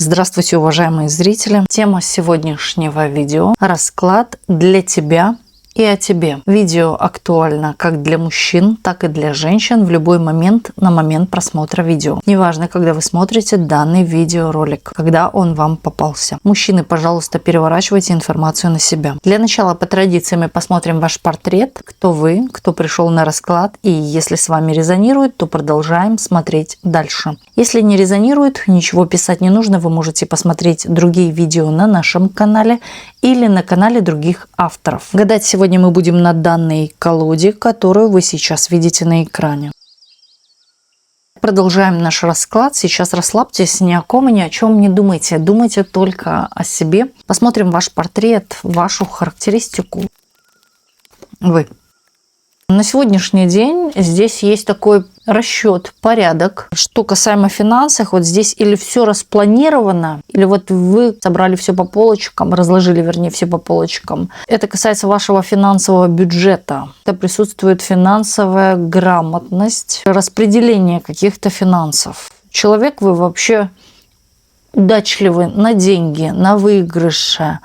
Здравствуйте, уважаемые зрители! Тема сегодняшнего видео – расклад для тебя и о тебе. Видео актуально как для мужчин, так и для женщин в любой момент на момент просмотра видео. Неважно, когда вы смотрите данный видеоролик, когда он вам попался. Мужчины, пожалуйста, переворачивайте информацию на себя. Для начала, по традиции, мы посмотрим ваш портрет, кто вы, кто пришел на расклад, и если с вами резонирует, то продолжаем смотреть дальше. Если не резонирует, ничего писать не нужно, вы можете посмотреть другие видео на нашем канале или на канале других авторов. Гадать сегодня мы будем на данной колоде, которую вы сейчас видите на экране. Продолжаем наш расклад. Сейчас расслабьтесь, ни о ком и ни о чем не думайте. Думайте только о себе. Посмотрим ваш портрет, вашу характеристику. Вы. На сегодняшний день здесь есть такой расчет, порядок. Что касаемо финансов, вот здесь или все распланировано, или вот вы собрали все по полочкам, разложили, вернее, все по полочкам. Это касается вашего финансового бюджета. Это присутствует финансовая грамотность, распределение каких-то финансов. Человек вы вообще удачливы на деньги, на выигрыши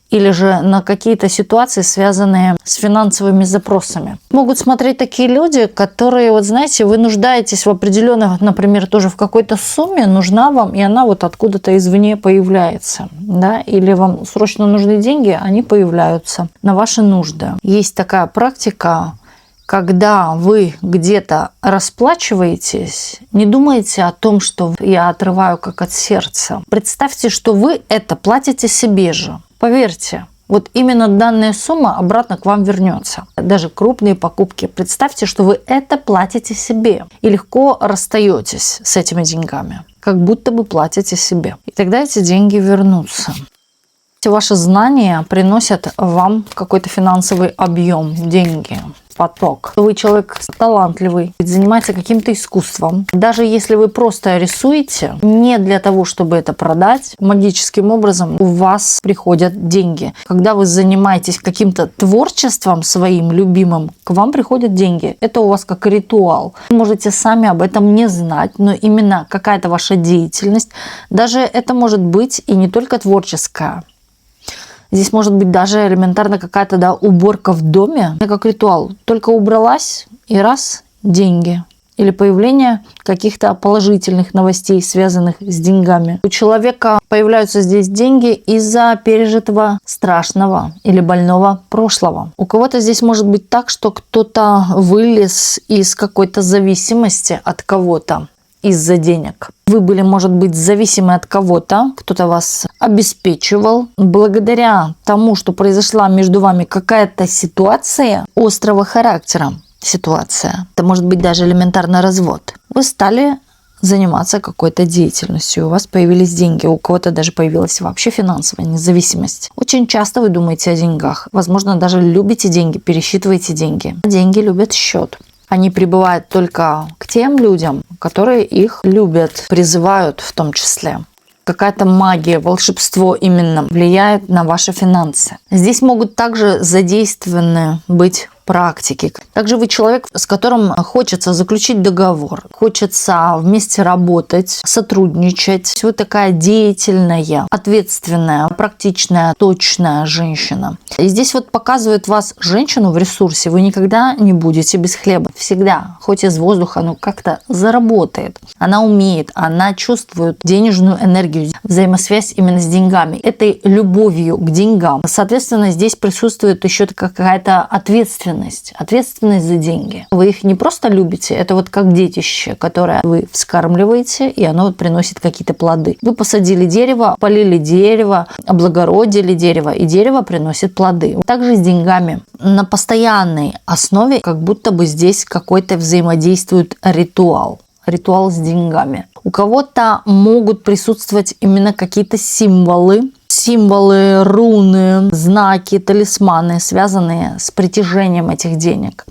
или же на какие-то ситуации, связанные с финансовыми запросами. Могут смотреть такие люди, которые, вот знаете, вы нуждаетесь в определенных, например, тоже в какой-то сумме, нужна вам, и она вот откуда-то извне появляется. Да? Или вам срочно нужны деньги, они появляются на ваши нужды. Есть такая практика. Когда вы где-то расплачиваетесь, не думайте о том, что я отрываю как от сердца. Представьте, что вы это платите себе же. Поверьте, вот именно данная сумма обратно к вам вернется. Даже крупные покупки. Представьте, что вы это платите себе и легко расстаетесь с этими деньгами, как будто бы платите себе. И тогда эти деньги вернутся. Ваши знания приносят вам какой-то финансовый объем, деньги, поток. Вы человек талантливый, занимается каким-то искусством. Даже если вы просто рисуете, не для того, чтобы это продать, магическим образом у вас приходят деньги. Когда вы занимаетесь каким-то творчеством своим любимым, к вам приходят деньги. Это у вас как ритуал. Вы можете сами об этом не знать, но именно какая-то ваша деятельность, даже это может быть и не только творческая. Здесь может быть даже элементарно какая-то уборка в доме, как ритуал. Только убралась и раз – деньги. Или появление каких-то положительных новостей, связанных с деньгами. У человека появляются здесь деньги из-за пережитого страшного или больного прошлого. У кого-то здесь может быть так, что кто-то вылез из какой-то зависимости от кого-то из-за денег. Вы были, может быть, зависимы от кого-то, кто-то вас обеспечивал. Благодаря тому, что произошла между вами какая-то ситуация острого характера, это может быть даже элементарно развод, вы стали заниматься какой-то деятельностью, у вас появились деньги, у кого-то даже появилась вообще финансовая независимость. Очень часто вы думаете о деньгах, возможно, даже любите деньги, пересчитываете деньги. Деньги любят счет. Они прибывают только к тем людям, которые их любят, призывают в том числе. Какая-то магия, волшебство именно влияет на ваши финансы. Здесь могут также задействованы быть практики. Также вы человек, с которым хочется заключить договор, хочется вместе работать, сотрудничать. Вы такая деятельная, ответственная, практичная, точная женщина. И здесь вот показывает вас женщину в ресурсе. Вы никогда не будете без хлеба. Всегда, хоть из воздуха, но как-то заработает. Она умеет, она чувствует денежную энергию, взаимосвязь именно с деньгами, этой любовью к деньгам. Соответственно, здесь присутствует еще какая-то ответственность за деньги. Вы их не просто любите, это вот как детище, которое вы вскармливаете, и оно приносит какие-то плоды. Вы посадили дерево, полили дерево, облагородили дерево, и дерево приносит плоды. Также с деньгами. На постоянной основе как будто бы здесь какой-то взаимодействует ритуал с деньгами. У кого-то могут присутствовать именно какие-то символы, руны, знаки, талисманы, связанные с притяжением этих денег.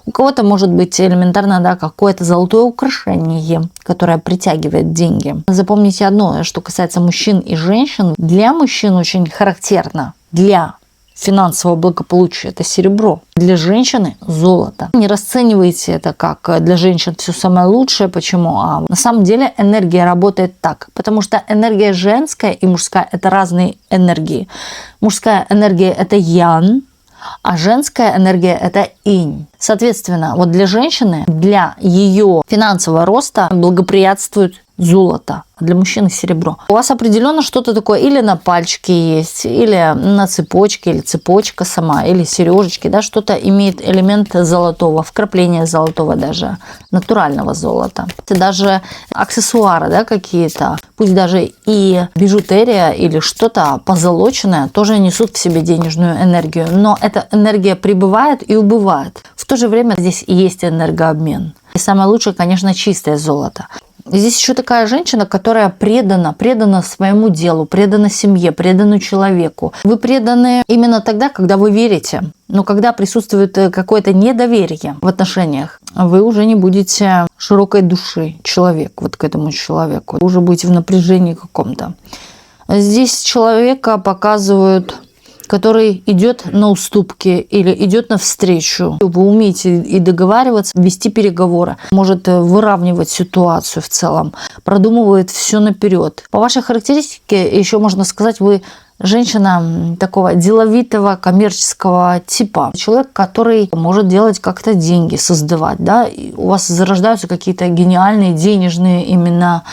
У кого-то может быть элементарно какое-то золотое украшение, которое притягивает деньги. Запомните одно, что касается мужчин и женщин. Для мужчин очень характерно, для финансового благополучия – это серебро. Для женщины – золото. Не расценивайте это как для женщин все самое лучшее. Почему? А на самом деле энергия работает так. Потому что энергия женская и мужская – это разные энергии. Мужская энергия – это ян, а женская энергия – это инь. Соответственно, вот для женщины, для ее финансового роста благоприятствует золото, а для мужчины серебро. У вас определенно что-то такое или на пальчике есть, или на цепочке, или цепочка сама, или сережечки, да, что-то имеет элемент золотого, вкрапление золотого даже, натурального золота. Это даже аксессуары, да, какие-то, пусть даже и бижутерия или что-то позолоченное, тоже несут в себе денежную энергию, но эта энергия прибывает и убывает. В то же время здесь и есть энергообмен. И самое лучшее, конечно, чистое золото. Здесь еще такая женщина, которая предана своему делу, предана семье, предана человеку. Вы преданы именно тогда, когда вы верите. Но когда присутствует какое-то недоверие в отношениях, вы уже не будете широкой души человек, вот к этому человеку. Вы уже будете в напряжении каком-то. Здесь человека показывают, который идет на уступки или идет навстречу. Вы умеете и договариваться, вести переговоры, может выравнивать ситуацию в целом, продумывает все наперед. По вашей характеристике еще можно сказать, вы женщина такого деловитого, коммерческого типа. Человек, который может делать как-то деньги, создавать. Да? И у вас зарождаются какие-то гениальные денежные именно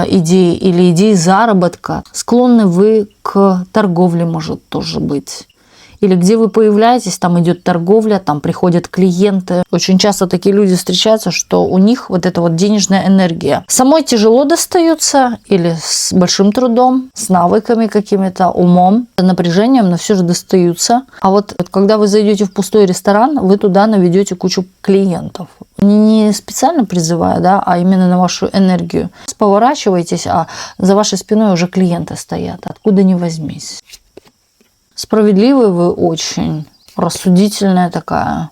идеи или идеи заработка. Склонны вы к торговле, может тоже быть. Или где вы появляетесь, там идет торговля, там приходят клиенты. Очень часто такие люди встречаются, что у них вот эта вот денежная энергия. Самой тяжело достается или с большим трудом, с навыками какими-то, умом, напряжением, но все же достаются. А вот когда вы зайдете в пустой ресторан, вы туда наведете кучу клиентов. Не специально призывая, да, а именно на вашу энергию. Поворачиваетесь, а за вашей спиной уже клиенты стоят. Откуда ни возьмись. Справедливый вы очень, рассудительная такая,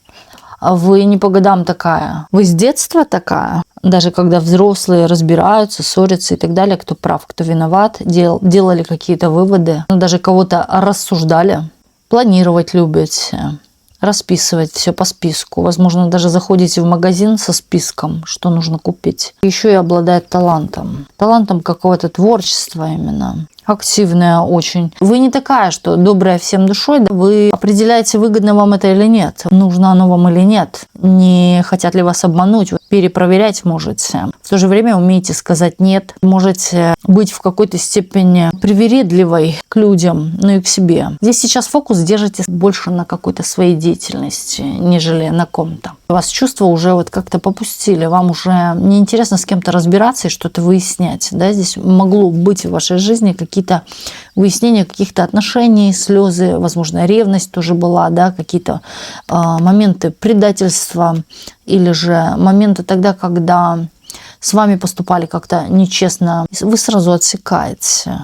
вы не по годам такая, вы с детства такая. Даже когда взрослые разбираются, ссорятся и так далее, кто прав, кто виноват, делали какие-то выводы, даже кого-то рассуждали, планировать любите, расписывать все по списку. Возможно, даже заходите в магазин со списком, что нужно купить. Еще и обладает талантом. Талантом какого-то творчества именно. Активная очень. Вы не такая, что добрая всем душой. Вы определяете, выгодно вам это или нет. Нужно оно вам или нет. Не хотят ли вас обмануть. Вы перепроверять можете. В то же время умеете сказать нет. Можете быть в какой-то степени привередливой к людям, но и к себе. Здесь сейчас фокус держите больше на какой-то своей деятельности, нежели на ком-то. Вас чувства уже вот как-то попустили. Вам уже неинтересно с кем-то разбираться и что-то выяснять. Да? Здесь могло быть в вашей жизни какие-то выяснения каких-то отношений, слезы, возможно, ревность тоже была, да? Какие-то моменты предательства или же моменты тогда, когда с вами поступали как-то нечестно, вы сразу отсекаете.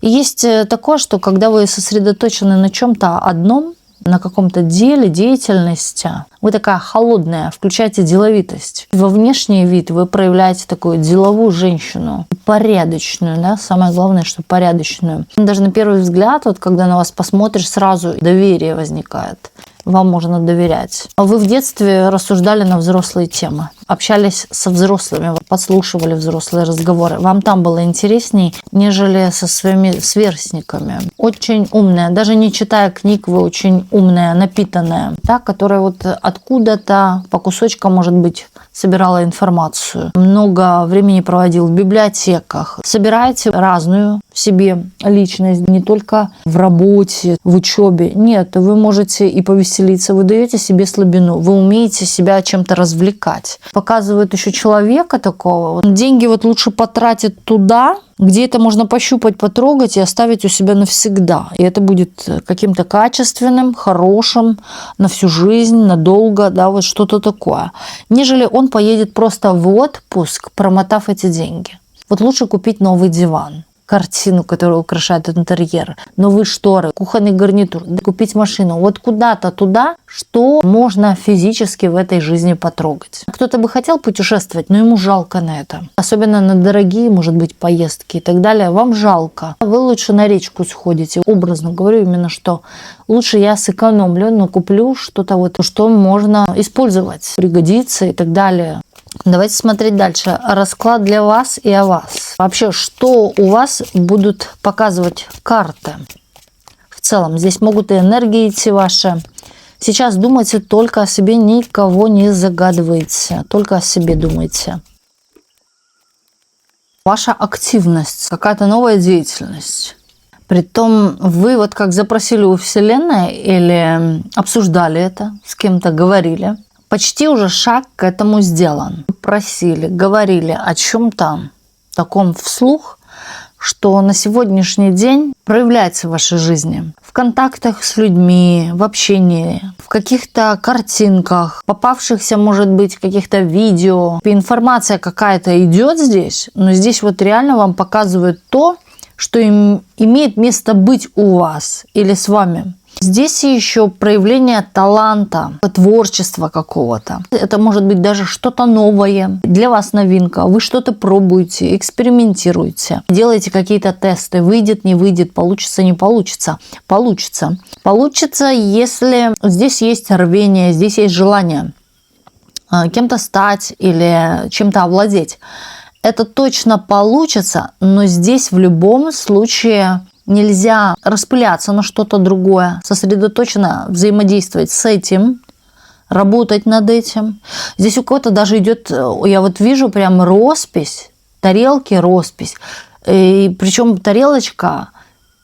И есть такое, что когда вы сосредоточены на чем-то одном, на каком-то деле, деятельности, вы такая холодная, включаете деловитость. Во внешний вид вы проявляете такую деловую женщину, порядочную, да, самое главное, что порядочную. Даже на первый взгляд, вот когда на вас посмотришь, сразу доверие возникает. Вам можно доверять. Вы в детстве рассуждали на взрослые темы, общались со взрослыми, подслушивали взрослые разговоры. Вам там было интересней, нежели со своими сверстниками. Очень умная, даже не читая книг, вы очень умная, напитанная, та, которая вот откуда-то по кусочкам, может быть, собирала информацию. Много времени проводил в библиотеках. Собираете разную в себе личность, не только в работе, в учебе. Нет, вы можете и повеселиться, вы даете себе слабину, вы умеете себя чем-то развлекать. Показывают еще человека такого. Деньги вот лучше потратить туда, где это можно пощупать, потрогать и оставить у себя навсегда. И это будет каким-то качественным, хорошим, на всю жизнь, надолго, да, вот что-то такое. Нежели он поедет просто в отпуск, промотав эти деньги. Вот лучше купить новый диван, картину, которая украшает интерьер, новые шторы, кухонный гарнитур, купить машину. Вот куда-то туда, что можно физически в этой жизни потрогать. Кто-то бы хотел путешествовать, но ему жалко на это. Особенно на дорогие, может быть, поездки и так далее. Вам жалко. Вы лучше на речку сходите. Образно говорю именно, что лучше я сэкономлю, но куплю что-то вот, что можно использовать, пригодится и так далее. Давайте смотреть дальше. Расклад для вас и о вас. Вообще, что у вас будут показывать карты? В целом, здесь могут и энергии идти ваши. Сейчас думайте только о себе, никого не загадывайте. Только о себе думайте. Ваша активность, какая-то новая деятельность. Притом вы вот как запросили у Вселенной или обсуждали это, с кем-то говорили. Почти уже шаг к этому сделан. Просили, говорили о чем-то таком вслух, что на сегодняшний день проявляется в вашей жизни. В контактах с людьми, в общении, в каких-то картинках, попавшихся, может быть, каких-то видео. Информация какая-то идет здесь, но здесь вот реально вам показывают то, что имеет место быть у вас или с вами. Здесь еще проявление таланта, творчества какого-то. Это может быть даже что-то новое. Для вас новинка. Вы что-то пробуете, экспериментируете. Делаете какие-то тесты. Выйдет, не выйдет, получится, не получится. Получится. Получится, если здесь есть рвение, здесь есть желание кем-то стать или чем-то овладеть. Это точно получится, но здесь в любом случае нельзя распыляться на что-то другое, сосредоточенно взаимодействовать с этим, работать над этим. Здесь у кого-то даже идет, я вот вижу прям роспись, тарелки, роспись. И причем тарелочка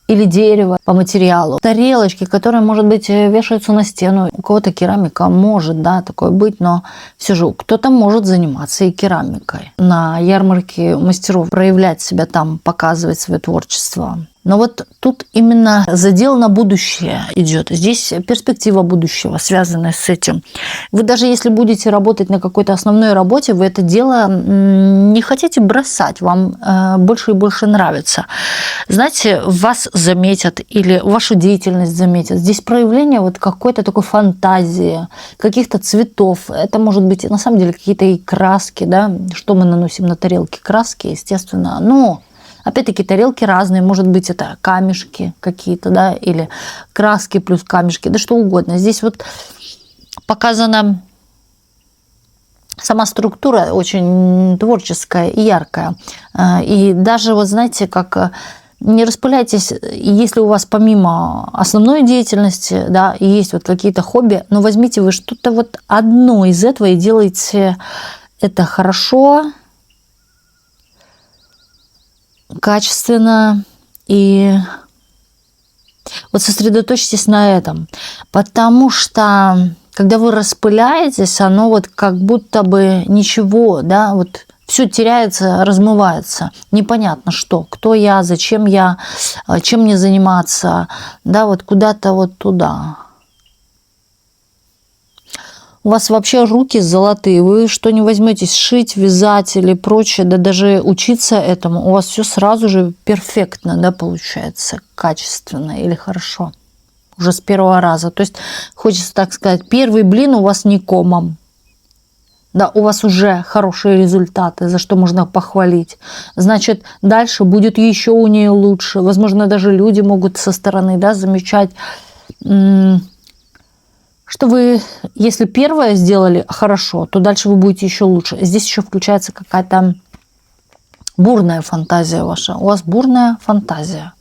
или дерево по материалу. Тарелочки, которые, может быть, вешаются на стену. У кого-то керамика может, да, такое быть, но все же кто-то может заниматься и керамикой. На ярмарке мастеров проявлять себя там, показывать свое творчество. Но вот тут именно задел на будущее идет. Здесь перспектива будущего, связанная с этим. Вы даже если будете работать на какой-то основной работе, вы это дело не хотите бросать, вам больше и больше нравится. Знаете, вас заметят или вашу деятельность заметят. Здесь проявление вот какой-то такой фантазии, каких-то цветов. Это может быть на самом деле какие-то и краски, да, что мы наносим на тарелки, краски, естественно. Но опять-таки тарелки разные, может быть это камешки какие-то, да, или краски плюс камешки, да что угодно. Здесь вот показана сама структура очень творческая и яркая. И даже вот знаете, как не распыляйтесь, если у вас помимо основной деятельности, да, есть вот какие-то хобби, но возьмите вы что-то вот одно из этого и делайте это хорошо, качественно, и вот сосредоточьтесь на этом, потому что когда вы распыляетесь, оно вот как будто бы ничего, да, вот все теряется, размывается, непонятно что, кто я, зачем я, чем мне заниматься, да, вот куда-то вот туда. У вас вообще руки золотые, вы что не возьметесь шить, вязать или прочее, да даже учиться этому, у вас все сразу же перфектно, да, получается, качественно или хорошо, уже с первого раза. То есть, хочется так сказать, первый блин у вас не комом, да, у вас уже хорошие результаты, за что можно похвалить. Значит, дальше будет еще у нее лучше. Возможно, даже люди могут со стороны, да, замечать, что вы, если первое сделали хорошо, то дальше вы будете еще лучше. Здесь еще включается какая-то бурная фантазия ваша. У вас бурная фантазия.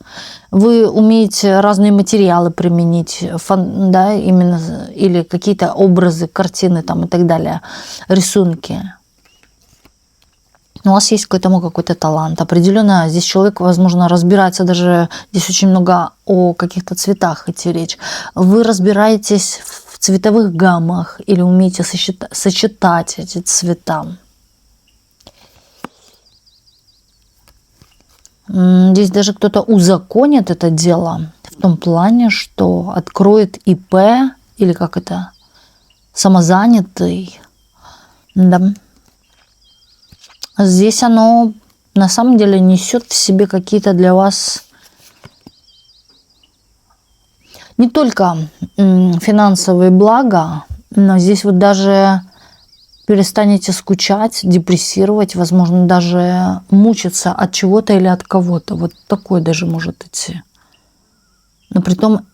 Вы умеете разные материалы применить, да, именно, или какие-то образы, картины там и так далее, рисунки. У вас есть к этому какой-то талант. Определенно здесь человек, возможно, разбирается даже, здесь очень много о каких-то цветах идти речь. Вы разбираетесь в цветовых гаммах или умеете сочетать эти цвета. Здесь даже кто-то узаконит это дело в том плане, что откроет ИП или как это, самозанятый. Да. Здесь оно на самом деле несет в себе какие-то для вас не только финансовые блага, но здесь вот даже перестанете скучать, депрессировать, возможно, даже мучиться от чего-то или от кого-то. Вот такое даже может идти. Но притом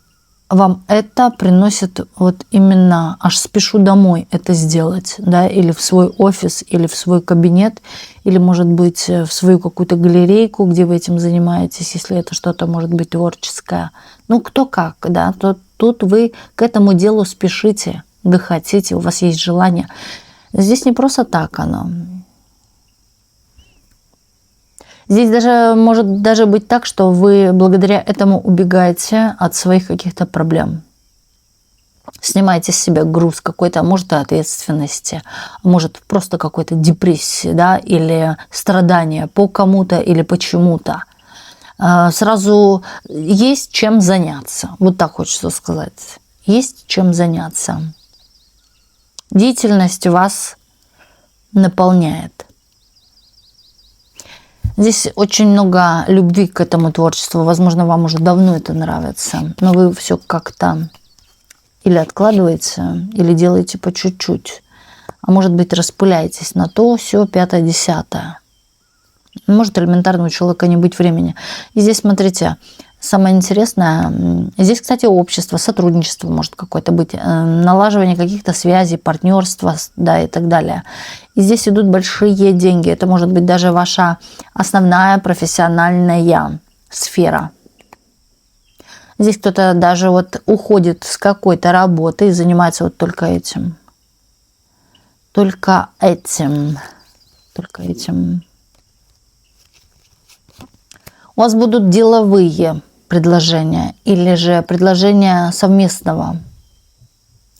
вам это приносит вот именно аж спешу домой это сделать, да, или в свой офис, или в свой кабинет, или, может быть, в свою какую-то галерейку, где вы этим занимаетесь, если это что-то может быть творческое. Ну, кто как, да, тут вы к этому делу спешите, вы хотите, у вас есть желание. Здесь не просто так оно. Здесь даже может даже быть так, что вы благодаря этому убегаете от своих каких-то проблем. Снимаете с себя груз какой-то, а может, ответственности, а может, просто какой-то депрессии, да, или страдания по кому-то или почему-то. Сразу есть чем заняться. Вот так хочется сказать. Есть чем заняться. Деятельность вас наполняет. Здесь очень много любви к этому творчеству. Возможно, вам уже давно это нравится, но вы все как-то или откладываете, или делаете по чуть-чуть. А может быть, распыляетесь на то, все, 5-е, 10-е. Может элементарно у человека не быть времени. И здесь, смотрите, самое интересное, здесь, кстати, общество, сотрудничество может какое-то быть, налаживание каких-то связей, партнерства, да, и так далее. И здесь идут большие деньги. Это может быть даже ваша основная профессиональная сфера. Здесь кто-то даже вот уходит с какой-то работы и занимается вот только этим. Только этим. Только этим. У вас будут деловые предложения или же предложения совместного.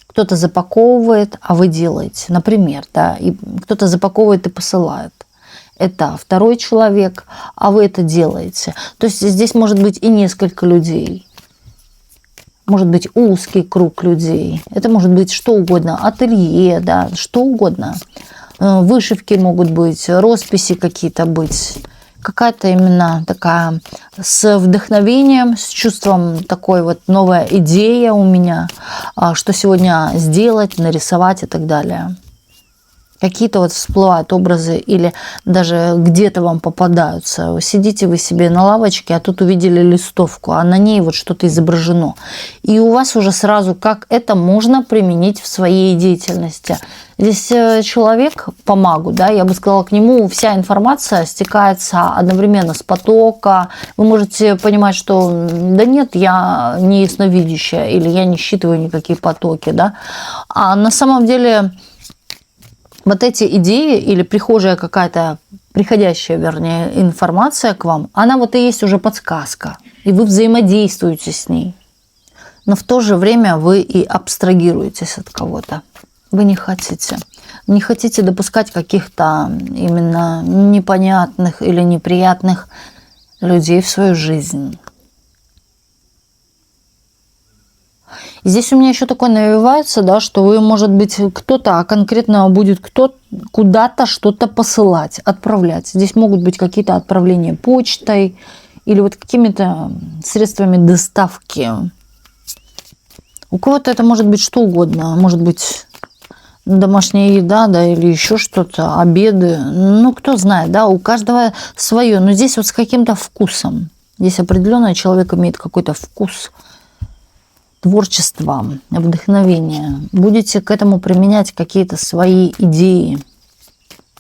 Кто-то запаковывает, а вы делаете. Например, да, и кто-то запаковывает и посылает. Это второй человек, а вы это делаете. То есть здесь может быть и несколько людей. Может быть узкий круг людей. Это может быть что угодно. Ателье, да, что угодно. Вышивки могут быть, росписи какие-то быть. Какая-то именно такая с вдохновением, с чувством такой вот новая идея у меня, что сегодня сделать, нарисовать и так далее. Какие-то вот всплывают образы или даже где-то вам попадаются. Сидите вы себе на лавочке, а тут увидели листовку, а на ней вот что-то изображено. И у вас уже сразу, как это можно применить в своей деятельности. Здесь человек по магу, да, я бы сказала, к нему вся информация стекается одновременно с потока. Вы можете понимать, что да нет, я не ясновидящая или я не считываю никакие потоки, да. А на самом деле вот эти идеи или приходящая, вернее, информация к вам, она вот и есть уже подсказка, и вы взаимодействуете с ней. Но в то же время вы и абстрагируетесь от кого-то. Вы не хотите допускать каких-то именно непонятных или неприятных людей в свою жизнь. И здесь у меня еще такое навевается, да, что вы, может быть, кто-то, а конкретно будет кто куда-то что-то посылать, отправлять. Здесь могут быть какие-то отправления почтой или вот какими-то средствами доставки. У кого-то это может быть что угодно. Может быть домашняя еда, да, или еще что-то, обеды. Ну, кто знает, да, у каждого свое. Но здесь вот с каким-то вкусом. Здесь определенно человек имеет какой-то вкус. Творчество, вдохновение. Будете к этому применять какие-то свои идеи,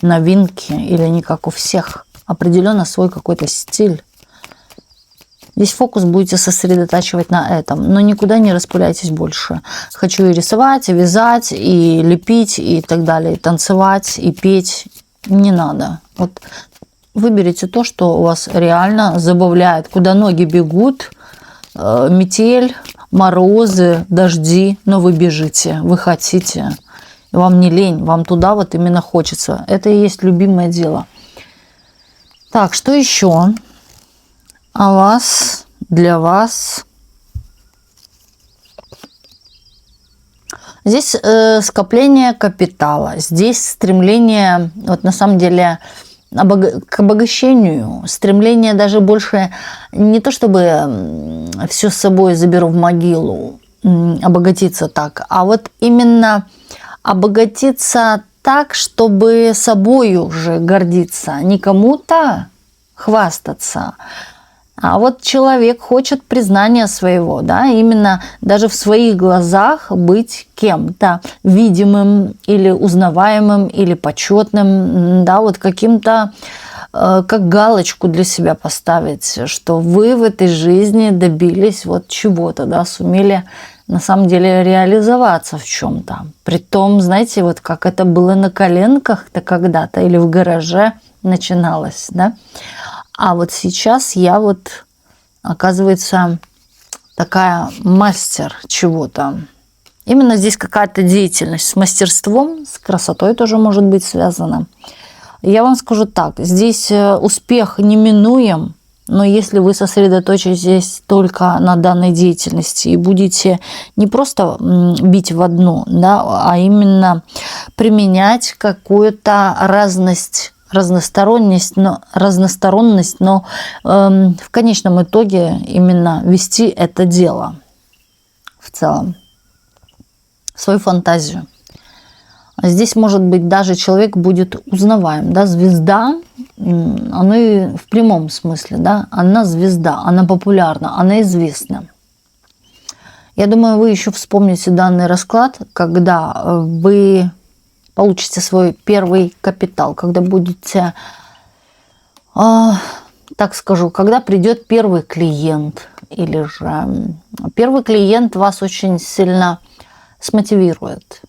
новинки, или не как у всех. Определенно свой какой-то стиль. Здесь фокус будете сосредотачивать на этом, но никуда не распыляйтесь больше. Хочу и рисовать, и вязать, и лепить, и так далее, и танцевать, и петь. Не надо. Вот выберите то, что у вас реально забавляет, куда ноги бегут, метель, морозы, дожди, но вы бежите, вы хотите, вам не лень, вам туда вот именно хочется. Это и есть любимое дело. Так, что еще? А вас, для вас. Здесь скопление капитала, здесь стремление, вот на самом деле, к обогащению, стремление даже больше не то чтобы все с собой заберу в могилу, обогатиться так, а вот именно обогатиться так, чтобы собой уже гордиться, не кому-то хвастаться. А вот человек хочет признания своего, да, именно даже в своих глазах быть кем-то видимым или узнаваемым, или почетным, да, вот каким-то, как галочку для себя поставить, что вы в этой жизни добились вот чего-то, да, сумели на самом деле реализоваться в чем-то. Притом, знаете, вот как это было на коленках-то когда-то или в гараже начиналось, да. А вот сейчас я вот, оказывается, такая мастер чего-то. Именно здесь какая-то деятельность с мастерством, с красотой тоже может быть связана. Я вам скажу так, здесь успех неминуем, но если вы сосредоточитесь только на данной деятельности и будете не просто бить в одну, да, а именно применять какую-то разносторонность, но в конечном итоге именно вести это дело в целом, свою фантазию. Здесь, может быть, даже человек будет узнаваем, да, звезда, она и в прямом смысле, да, она звезда, она популярна, она известна. Я думаю, вы еще вспомните данный расклад, когда вы получите свой первый капитал, когда будете, так скажу, когда придет первый клиент, или же первый клиент вас очень сильно смотивирует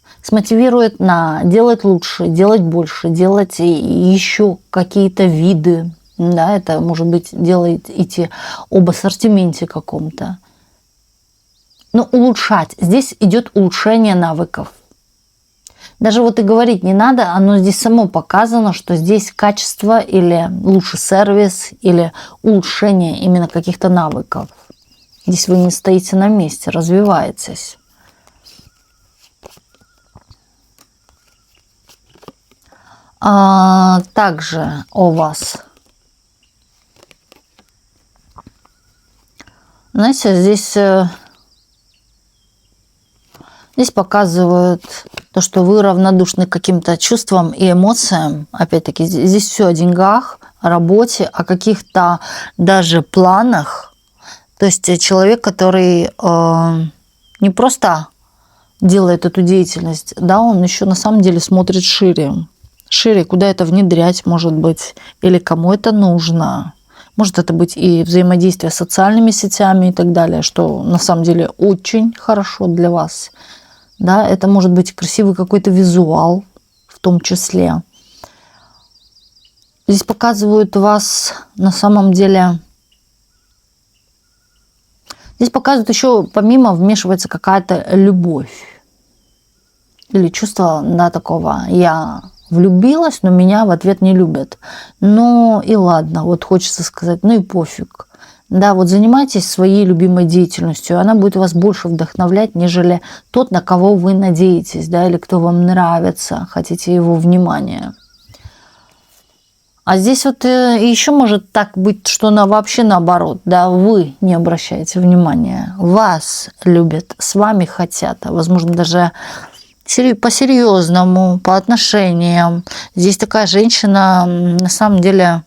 на делать лучше, делать больше, делать еще какие-то виды, да, это может быть делает идти об ассортименте каком-то. Но улучшать, здесь идет улучшение навыков. Даже вот и говорить не надо, оно здесь само показано, что здесь качество или лучший сервис, или улучшение именно каких-то навыков. Здесь вы не стоите на месте, развиваетесь. Также о вас. Знаете, здесь показывают то, что вы равнодушны к каким-то чувствам и эмоциям. Опять-таки, здесь все о деньгах, о работе, о каких-то даже планах. То есть человек, который не просто делает эту деятельность, да, он еще на самом деле смотрит шире, куда это внедрять, может быть, или кому это нужно. Может это быть и взаимодействие с социальными сетями и так далее, что на самом деле очень хорошо для вас. Да, это может быть красивый какой-то визуал в том числе. Здесь показывают вас на самом деле... Здесь показывают еще, помимо, вмешивается какая-то любовь. Или чувство, да, такого «я влюбилась, но меня в ответ не любят». Ну и ладно, вот хочется сказать, ну и пофиг. Да, вот занимайтесь своей любимой деятельностью, она будет вас больше вдохновлять, нежели тот, на кого вы надеетесь, да, или кто вам нравится, хотите его внимания. А здесь вот еще может так быть, что вообще наоборот, да, вы не обращаете внимания, вас любят, с вами хотят, а возможно даже по-серьезному, по отношениям. Здесь такая женщина, на самом деле,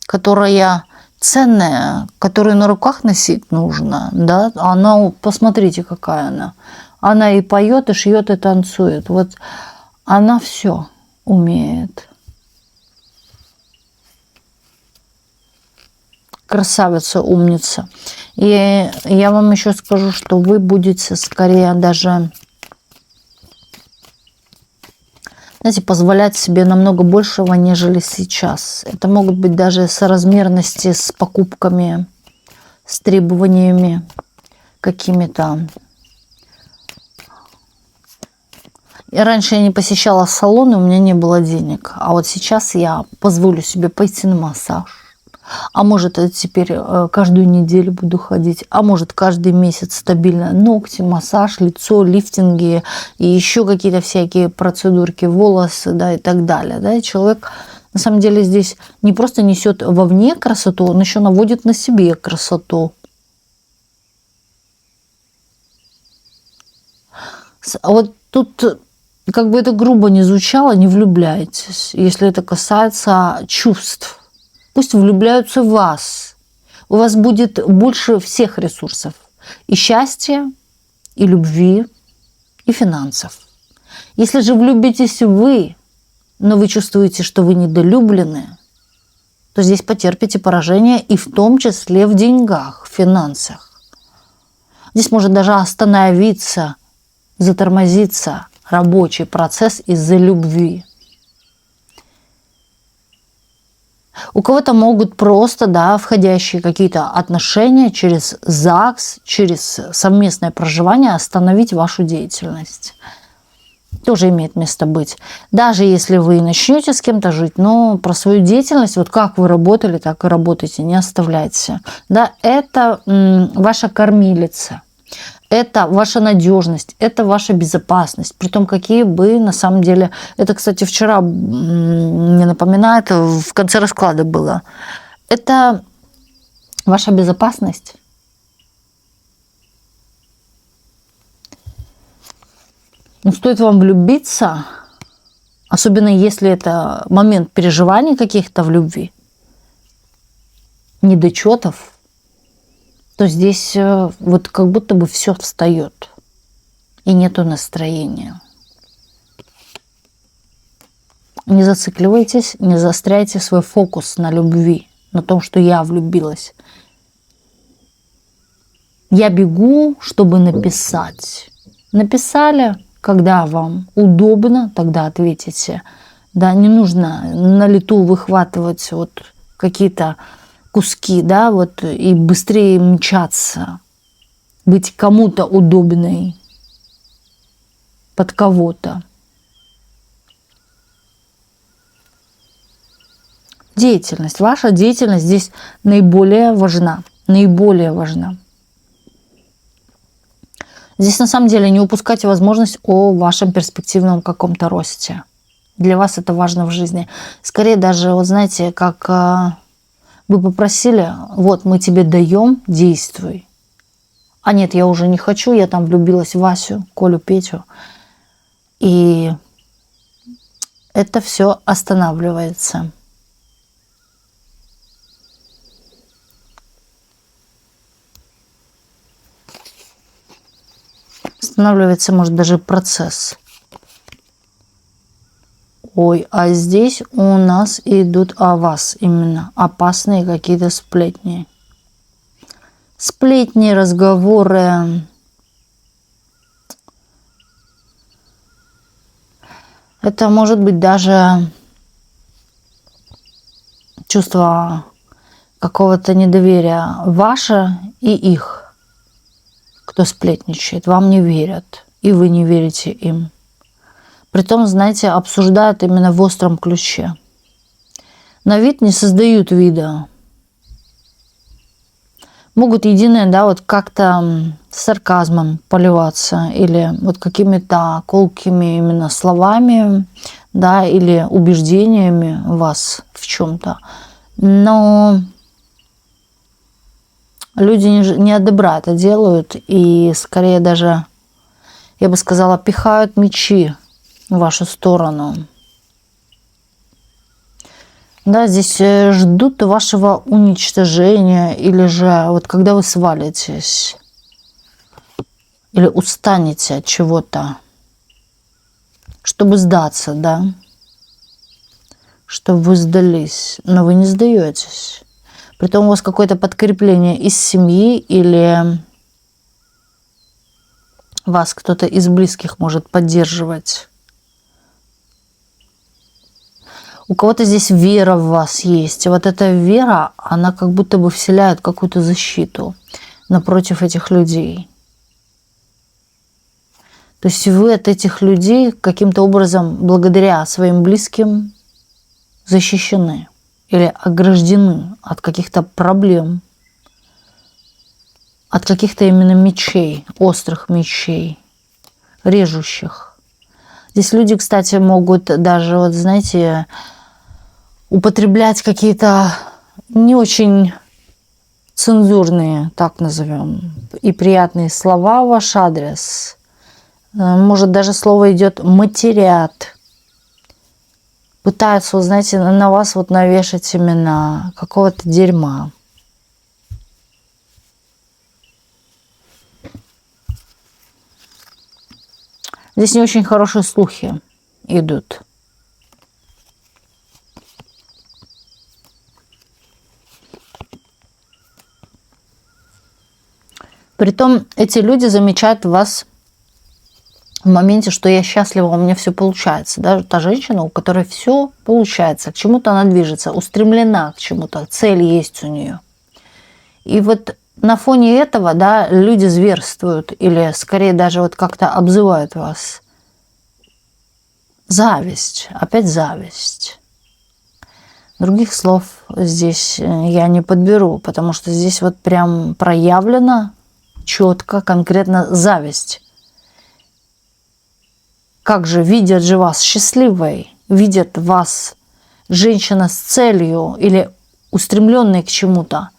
которая ценная, которую на руках носить нужно, да, она, посмотрите, какая она. Она и поет, и шьет, и танцует. Вот она все умеет. Красавица, умница. И я вам еще скажу, что вы будете скорее даже... знаете, позволять себе намного большего, нежели сейчас. Это могут быть даже соразмерности с покупками, с требованиями какими-то. И раньше я не посещала салоны, у меня не было денег. А вот сейчас я позволю себе пойти на массаж. А может, теперь каждую неделю буду ходить. А может, каждый месяц стабильно ногти, массаж, лицо, лифтинги и еще какие-то всякие процедурки, волосы, да, и так далее. Да? И человек На самом деле здесь не просто несет вовне красоту, он еще наводит на себе красоту. Вот тут, как бы это грубо не звучало, не влюбляйтесь, если это касается чувств. Пусть влюбляются в вас. У вас будет больше всех ресурсов. И счастья, и любви, и финансов. Если же влюбитесь вы, но вы чувствуете, что вы недолюблены, то здесь потерпите поражение и в том числе в деньгах, в финансах. Здесь может даже остановиться, затормозиться рабочий процесс из-за любви. У кого-то могут просто, входящие какие-то отношения через ЗАГС, через совместное проживание остановить вашу деятельность. Тоже имеет место быть. Даже если вы начнете с кем-то жить, но про свою деятельность, вот как вы работали, так и работайте, не оставляйте. Да, это ваша кормилица, это ваша надежность, это ваша безопасность. Притом, какие бы на самом деле... Это, кстати, вчера, мне напоминает, в конце расклада было. Это ваша безопасность. Но стоит вам влюбиться, особенно если это момент переживаний каких-то в любви, недочетов, то здесь вот как будто бы все встает, и нету настроения. Не зацикливайтесь, не заостряйте свой фокус на любви, на том, что я влюбилась. Я бегу, чтобы написать. Написали, когда вам удобно, тогда ответите. Да, не нужно на лету выхватывать вот какие-то куски, да, вот и быстрее мчаться, быть кому-то удобной, под кого-то. Деятельность, ваша деятельность здесь наиболее важна, наиболее важна. Здесь на самом деле не упускайте возможность о вашем перспективном каком-то росте. Для вас это важно в жизни. Скорее даже, вот знаете, как вы попросили, вот мы тебе даем, действуй. А нет, я уже не хочу, я там влюбилась в Васю, Колю, Петю. И это все останавливается. Останавливается, может, даже процесс. Ой, а здесь у нас идут о вас именно опасные какие-то сплетни. Сплетни, разговоры. Это может быть даже чувство какого-то недоверия ваше и их. Кто сплетничает, вам не верят, и вы не верите им. Притом, знаете, обсуждают именно в остром ключе. На вид не создают вида. Могут единое, да, вот как-то с сарказмом поливаться или вот какими-то колкими именно словами, да, или убеждениями вас в чем-то. Но люди не от добра это делают и скорее даже, я бы сказала, пихают мечи в вашу сторону. Да, здесь ждут вашего уничтожения или же вот когда вы свалитесь или устанете от чего-то, чтобы сдаться, да, чтобы вы сдались, но вы не сдаетесь. Притом у вас какое-то подкрепление из семьи или вас кто-то из близких может поддерживать. У кого-то здесь вера в вас есть. И вот эта вера, она как будто бы вселяет какую-то защиту напротив этих людей. То есть вы от этих людей каким-то образом, благодаря своим близким, защищены или ограждены от каких-то проблем, от каких-то именно мечей, острых мечей, режущих. Здесь люди, кстати, могут даже, вот знаете, употреблять какие-то не очень цензурные, так назовем, и приятные слова в ваш адрес. Может, даже слово идет матерят. Пытаются, вы знаете, на вас вот навешать именно какого-то дерьма. Здесь не очень хорошие слухи идут. Притом эти люди замечают вас в моменте, что я счастлива, у меня все получается. Да? Та женщина, у которой все получается, к чему-то она движется, устремлена к чему-то, цель есть у нее. И вот на фоне этого, да, люди зверствуют или скорее даже вот как-то обзывают вас. Зависть, опять зависть. Других слов здесь я не подберу, потому что здесь вот прям проявлена четко, конкретно зависть. Как же видят же вас счастливой, видят вас женщина с целью или устремленной к чему-то,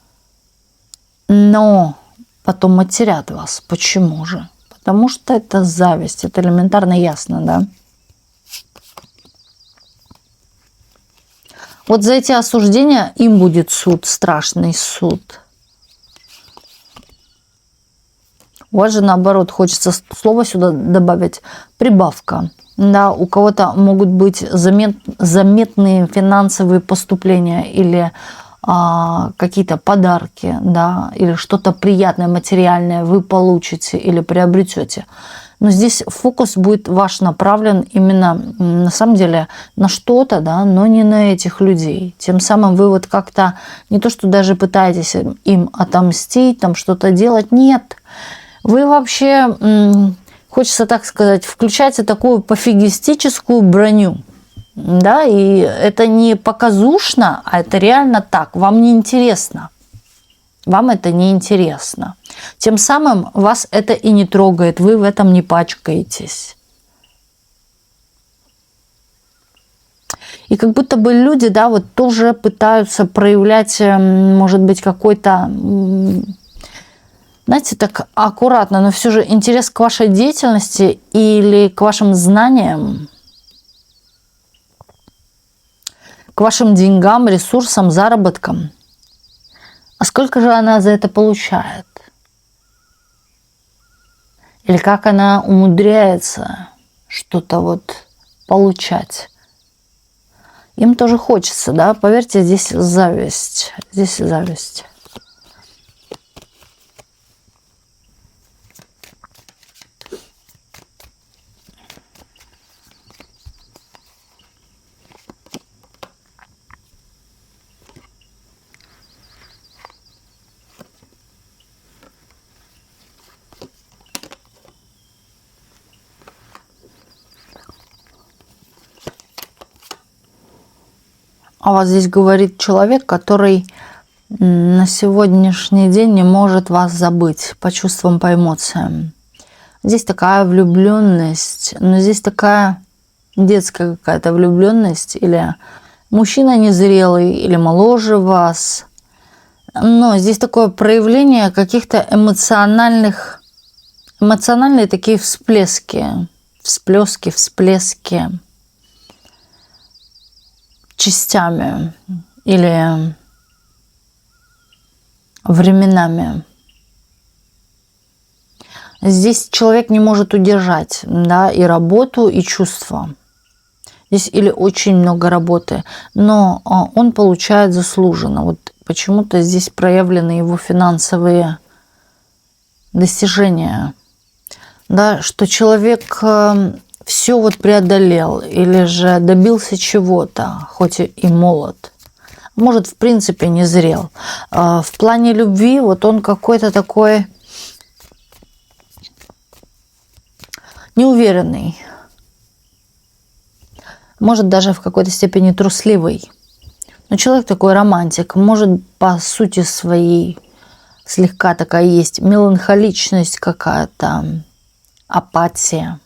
но потом матерят вас. Почему же? Потому что это зависть, это элементарно ясно, да? Вот за эти осуждения им будет суд, страшный суд. У вас же наоборот хочется слово сюда добавить прибавка. Да, у кого-то могут быть заметные финансовые поступления или какие-то подарки, да, или что-то приятное, материальное вы получите или приобретете. Но здесь фокус будет ваш направлен именно, на самом деле, на что-то, да, но не на этих людей. Тем самым вы вот как-то не то, что даже пытаетесь им отомстить, там что-то делать, нет. Вы вообще, хочется так сказать, включаете такую пофигистическую броню. Да, и это не показушно, а это реально так. Вам не интересно. Вам это не интересно. Тем самым вас это и не трогает. Вы в этом не пачкаетесь. И как будто бы люди, да, вот тоже пытаются проявлять, может быть, какой-то, знаете, так аккуратно, но все же интерес к вашей деятельности или к вашим знаниям, к вашим деньгам, ресурсам, заработкам. А сколько же она за это получает? Или как она умудряется что-то вот получать? Им тоже хочется, да? Поверьте, здесь зависть. Здесь зависть. А вот здесь говорит человек, который на сегодняшний день не может вас забыть по чувствам, по эмоциям. Здесь такая влюбленность, но здесь такая детская какая-то влюбленность, или мужчина незрелый, или моложе вас. Но здесь такое проявление каких-то эмоциональные такие всплески, всплески. Частями или временами. Здесь человек не может удержать, да, и работу, и чувства. Здесь или очень много работы, но он получает заслуженно. Вот почему-то здесь проявлены его финансовые достижения, да, что человек все вот преодолел или же добился чего-то, хоть и молод. Может, в принципе, не зрел. В плане любви вот он какой-то такой неуверенный. Может, даже в какой-то степени трусливый. Но человек такой романтик. Может, по сути своей слегка такая есть меланхоличность какая-то, апатия.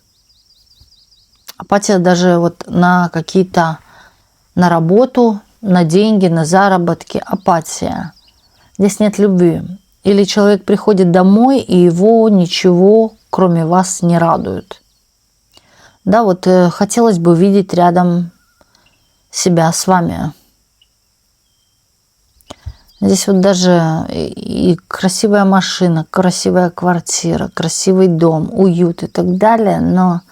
Апатия даже вот на какие-то, на работу, на деньги, на заработки, апатия. Здесь нет любви. Или человек приходит домой, и его ничего, кроме вас, не радует. Да, вот хотелось бы видеть рядом себя с вами. Здесь вот даже и красивая машина, красивая квартира, красивый дом, уют и так далее, но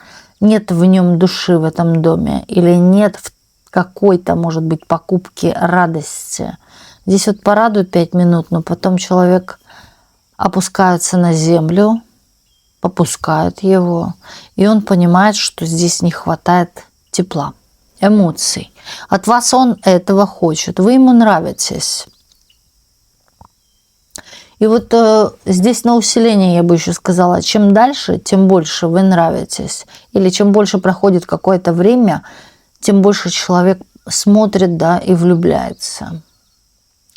нет в нем души в этом доме. Или нет в какой-то, может быть, покупки радости. Здесь вот порадует 5 минут, но потом человек опускается на землю, попускает его, и он понимает, что здесь не хватает тепла, эмоций. От вас он этого хочет, вы ему нравитесь. И вот здесь на усиление я бы еще сказала, чем дальше, тем больше вы нравитесь. Или чем больше проходит какое-то время, тем больше человек смотрит, да, и влюбляется.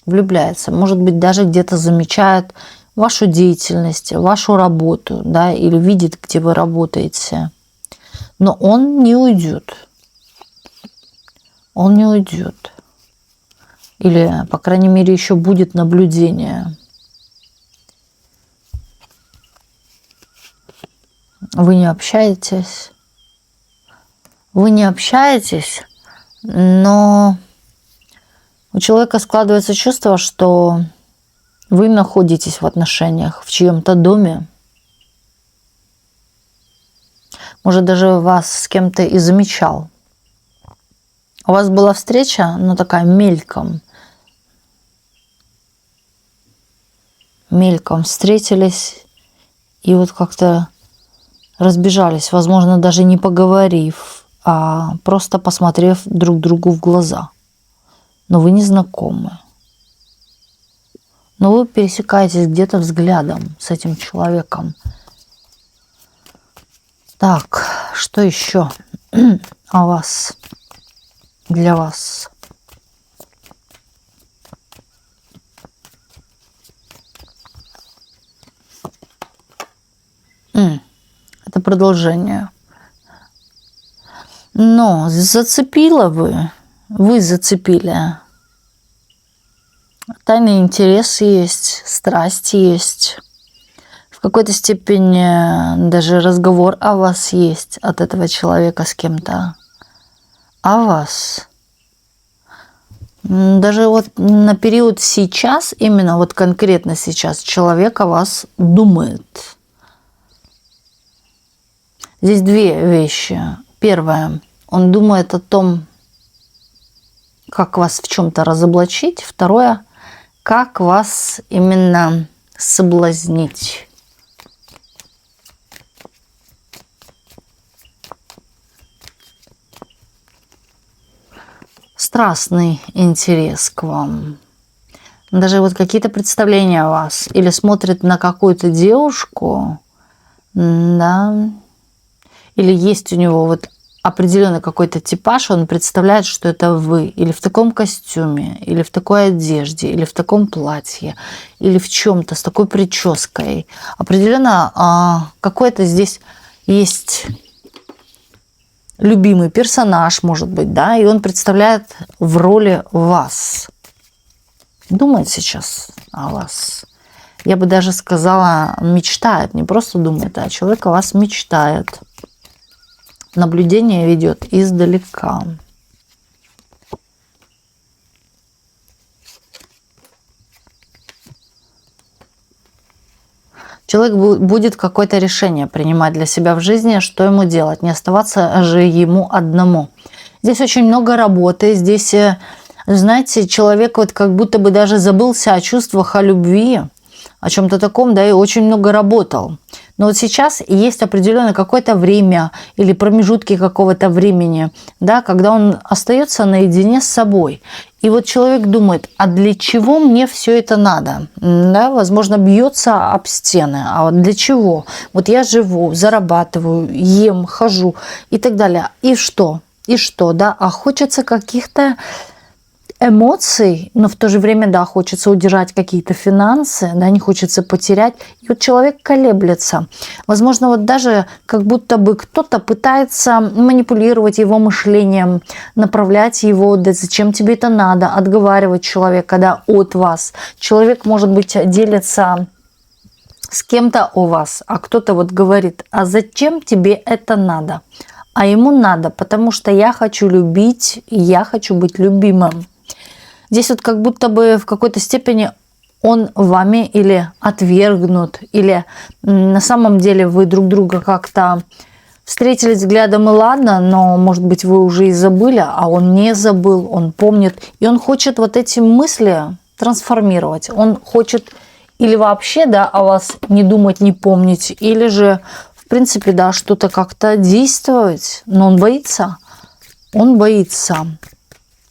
Влюбляется. Может быть, даже где-то замечает вашу деятельность, вашу работу, да, или видит, где вы работаете. Но он не уйдет. Он не уйдет. Или, по крайней мере, еще будет наблюдение. Вы не общаетесь. Вы не общаетесь, но у человека складывается чувство, что вы находитесь в отношениях в чьем-то доме. Может, даже вас с кем-то и замечал. У вас была встреча, ну такая мельком. Мельком встретились и вот как-то разбежались, возможно, даже не поговорив, а просто посмотрев друг другу в глаза. Но вы не знакомы. Но вы пересекаетесь где-то взглядом с этим человеком. Так, что еще о вас, для вас? Это продолжение. Но зацепила вы зацепили. Тайный интерес есть, страсть есть. В какой-то степени даже разговор о вас есть от этого человека с кем-то. О вас. Даже вот на период сейчас, именно вот конкретно сейчас, человек о вас думает. Здесь две вещи. Первое. Он думает о том, как вас в чем-то разоблачить. Второе. Как вас именно соблазнить. Страстный интерес к вам. Даже вот какие-то представления о вас. Или смотрит на какую-то девушку, да, или есть у него вот определенный какой-то типаж, он представляет, что это вы. Или в таком костюме, или в такой одежде, или в таком платье, или в чем-то, с такой прической. Определенно какой-то здесь есть любимый персонаж, может быть, да, и он представляет в роли вас. Думает сейчас о вас. Я бы даже сказала, мечтает, не просто думает, а человек о вас мечтает. Наблюдение ведет издалека. Человек будет какое-то решение принимать для себя в жизни, что ему делать, не оставаться же ему одному. Здесь очень много работы, здесь, знаете, человек вот как будто бы даже забылся о чувствах, о любви, о чем-то таком, да, и очень много работал. Но вот сейчас есть определенное какое-то время или промежутки какого-то времени, да, когда он остается наедине с собой. И вот человек думает, а для чего мне все это надо? Да, возможно, бьется об стены. А вот для чего? Вот я живу, зарабатываю, ем, хожу и так далее. И что? И что, да? А хочется каких-то эмоций, но в то же время, да, хочется удержать какие-то финансы, да, не хочется потерять. И вот человек колеблется. Возможно, вот даже как будто бы кто-то пытается манипулировать его мышлением, направлять его, да зачем тебе это надо, отговаривать человека, да, от вас. Человек, может быть, делится с кем-то о вас, а кто-то вот говорит, а зачем тебе это надо? А ему надо, потому что я хочу любить, и я хочу быть любимым. Здесь вот как будто бы в какой-то степени он вами или отвергнут, или на самом деле вы друг друга как-то встретились взглядом и ладно, но, может быть, вы уже и забыли, а он не забыл, он помнит. И он хочет вот эти мысли трансформировать. Он хочет или вообще, да, о вас не думать, не помнить, или же, в принципе, да, что-то как-то действовать. Но он боится. Он боится.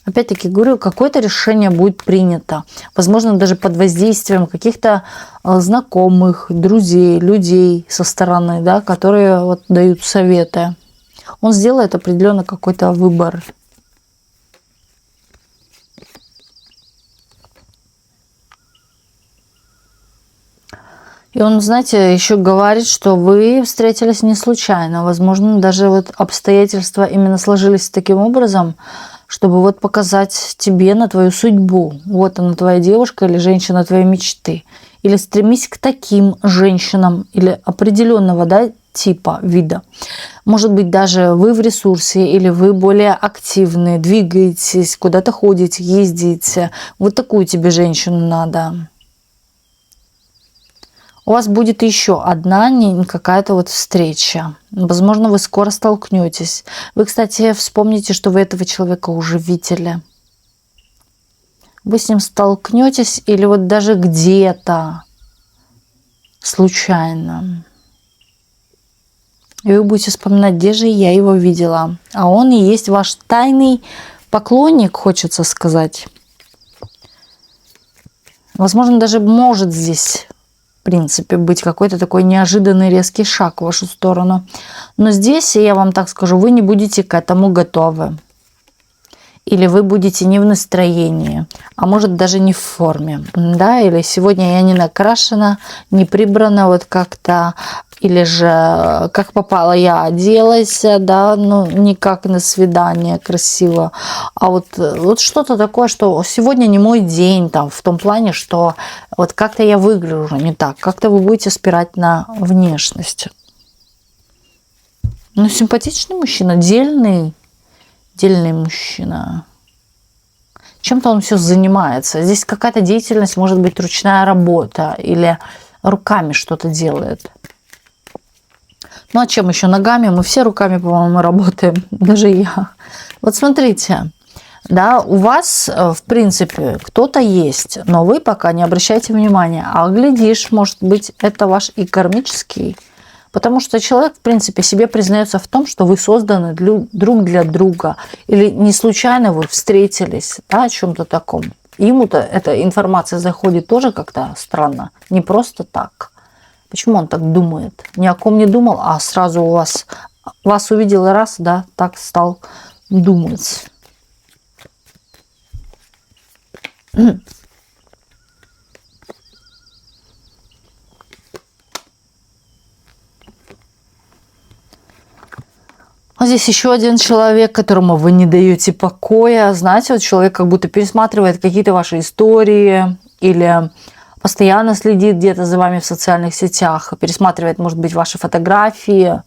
Опять-таки говорю, какое-то решение будет принято. Возможно, даже под воздействием каких-то знакомых, друзей, людей со стороны, да, которые вот дают советы. Он сделает определенно какой-то выбор. И он, знаете, еще говорит, что вы встретились не случайно. Возможно, даже вот обстоятельства именно сложились таким образом, чтобы вот показать тебе на твою судьбу. Вот она, твоя девушка или женщина твоей мечты. Или стремись к таким женщинам или определенного, да, типа, вида. Может быть, даже вы в ресурсе или вы более активны, двигаетесь, куда-то ходите, ездите. Вот такую тебе женщину надо. У вас будет еще одна какая-то вот встреча. Возможно, вы скоро столкнетесь. Вы, кстати, вспомните, что вы этого человека уже видели. Вы с ним столкнетесь или вот даже где-то случайно. И вы будете вспоминать, где же я его видела. А он и есть ваш тайный поклонник, хочется сказать. Возможно, даже может здесь, в принципе, быть какой-то такой неожиданный резкий шаг в вашу сторону. Но здесь, я вам так скажу, вы не будете к этому готовы. Или вы будете не в настроении, а может даже не в форме. Да? Или сегодня я не накрашена, не прибрана вот как-то. Или же как попало я оделась, да, ну не как на свидание красиво. А вот что-то такое, что сегодня не мой день, там, в том плане, что вот как-то я выгляжу не так. Как-то вы будете спирать на внешность. Ну, симпатичный мужчина, дельный мужчина. Чем-то он все занимается. Здесь какая-то деятельность, может быть, ручная работа или руками что-то делает. Ну а чем еще? Ногами? Мы все руками, по-моему, работаем. Даже я. Вот смотрите. Да, у вас, в принципе, кто-то есть, но вы пока не обращайте внимания. А глядишь, может быть, это ваш и кармический. Потому что человек, в принципе, себе признается в том, что вы созданы друг для друга. Или не случайно вы встретились, да, о чем-то таком. Ему-то эта информация заходит тоже как-то странно. Не просто так. Почему он так думает? Ни о ком не думал, а сразу вас увидел раз, да, так стал думать. А здесь еще один человек, которому вы не даете покоя. Знаете, вот человек как будто пересматривает какие-то ваши истории или постоянно следит где-то за вами в социальных сетях, пересматривает, может быть, ваши фотографии.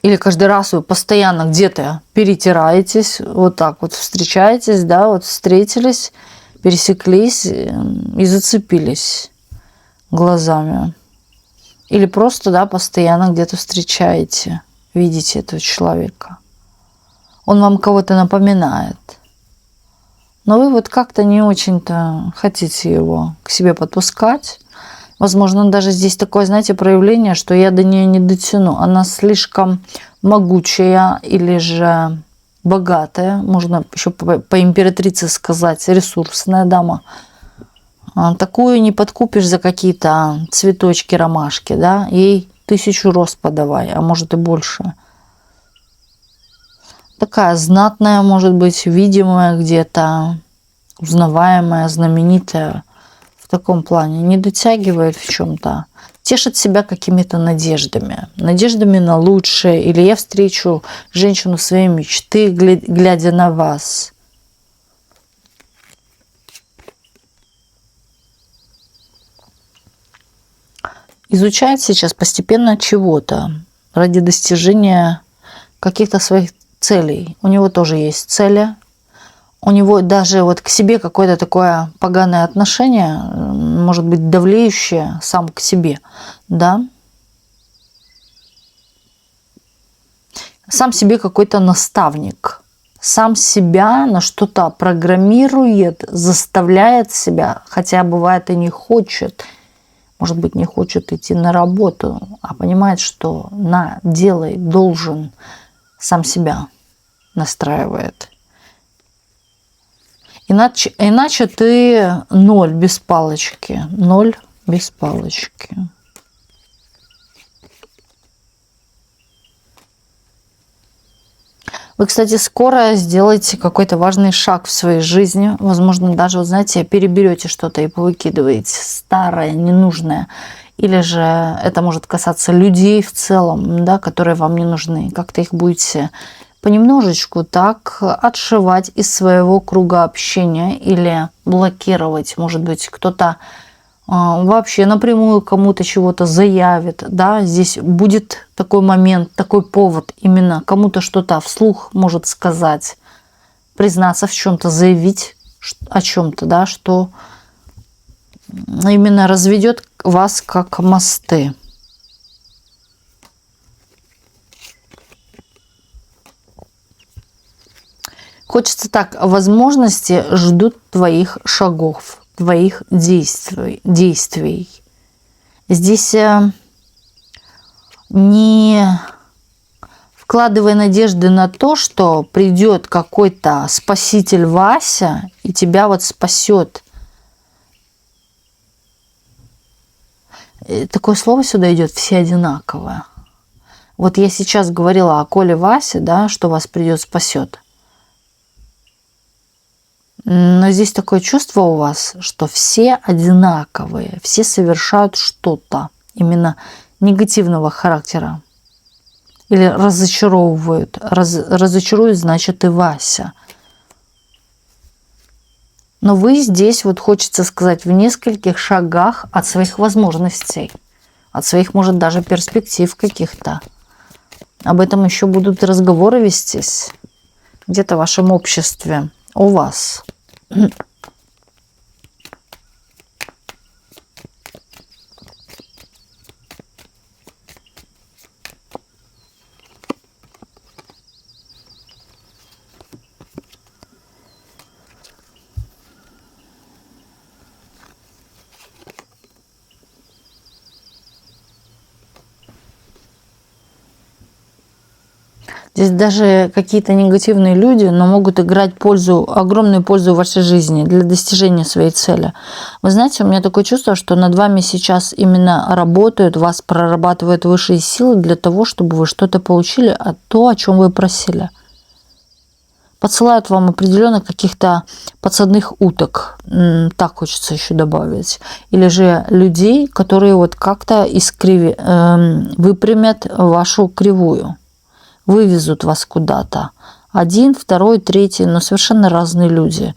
Или каждый раз вы постоянно где-то перетираетесь, вот так вот встречаетесь, да, вот встретились, пересеклись и зацепились глазами. Или просто, да, постоянно где-то встречаете, видите этого человека. Он вам кого-то напоминает. Но вы вот как-то не очень-то хотите его к себе подпускать. Возможно, даже здесь такое, знаете, проявление, что я до нее не дотяну. Она слишком могучая или же богатая. Можно еще по императрице сказать, ресурсная дама. Такую не подкупишь за какие-то цветочки, ромашки, да? Ей 1000 роз подавай, а может и больше. Такая знатная, может быть, видимая где-то, узнаваемая, знаменитая в таком плане. Не дотягивает в чем-то. Тешит себя какими-то надеждами. Надеждами на лучшее. Или я встречу женщину своей мечты, глядя на вас. Изучает сейчас постепенно чего-то ради достижения каких-то своих целей. У него тоже есть цели. У него даже вот к себе какое-то такое поганое отношение, может быть, давлеющее сам к себе, да. Сам себе какой-то наставник. Сам себя на что-то программирует, заставляет себя, хотя бывает и не хочет. Может быть, не хочет идти на работу, а понимает, что делай, должен, сам себя настраивает. Иначе ты ноль без палочки. Ноль без палочки. Вы, кстати, скоро сделаете какой-то важный шаг в своей жизни. Возможно, даже, вот знаете, переберете что-то и повыкидываете старое, ненужное. Или же это может касаться людей в целом, да, которые вам не нужны. Как-то их будете понемножечку так отшивать из своего круга общения или блокировать. Может быть, кто-то вообще напрямую кому-то чего-то заявит, да, здесь будет такой момент, такой повод, именно кому-то что-то вслух может сказать, признаться в чем-то, заявить о чем-то, да, что именно разведет вас как мосты. Хочется так, возможности ждут твоих шагов, твоих действий. Здесь не вкладывай надежды на то, что придет какой-то спаситель Вася и тебя вот спасет. Такое слово сюда идет, все одинаковые. Вот я сейчас говорила о Коле Васе, да, что вас придет спасет. Но здесь такое чувство у вас, что все одинаковые, все совершают что-то именно негативного характера. Или разочаровывают. Разочаруют, значит, и Вася. Но вы здесь, вот хочется сказать, в нескольких шагах от своих возможностей, от своих, может, даже перспектив каких-то. Об этом еще будут разговоры вестись где-то в вашем обществе, у вас. Здесь даже какие-то негативные люди, но могут играть огромную пользу в вашей жизни для достижения своей цели. Вы знаете, у меня такое чувство, что над вами сейчас именно работают, вас прорабатывают высшие силы для того, чтобы вы что-то получили, о чем вы просили. Подсылают вам определенно каких-то подсадных уток, так хочется еще добавить. Или же людей, которые вот как-то выпрямят вашу кривую. Вывезут вас куда-то. Один, второй, третий, но совершенно разные люди.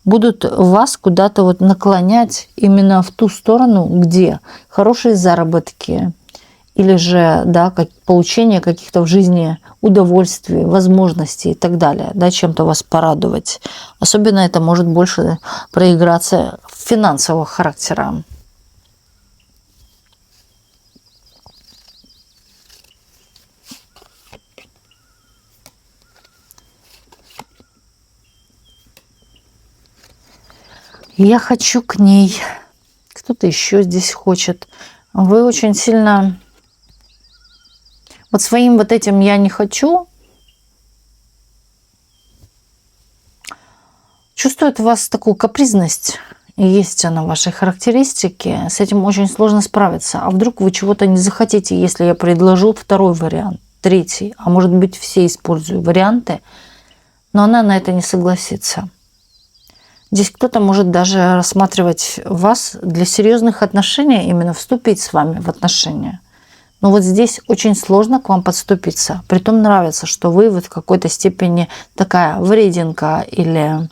Будут вас куда-то вот наклонять именно в ту сторону, где хорошие заработки, или же, да, получение каких-то в жизни удовольствий, возможностей и так далее, да, чем-то вас порадовать. Особенно это может больше проиграться финансового характера. Я хочу к ней. Кто-то еще здесь хочет. Вы очень сильно... Вот своим вот этим «я не хочу» чувствует у вас такую капризность. И есть она в вашей характеристике. С этим очень сложно справиться. А вдруг вы чего-то не захотите, если я предложу второй вариант? третий, а может быть все использую варианты, но она на это не согласится. Здесь кто-то может даже рассматривать вас для серьезных отношений, именно вступить с вами в отношения. Но вот здесь очень сложно к вам подступиться. Притом нравится, что вы вот в какой-то степени такая врединка или,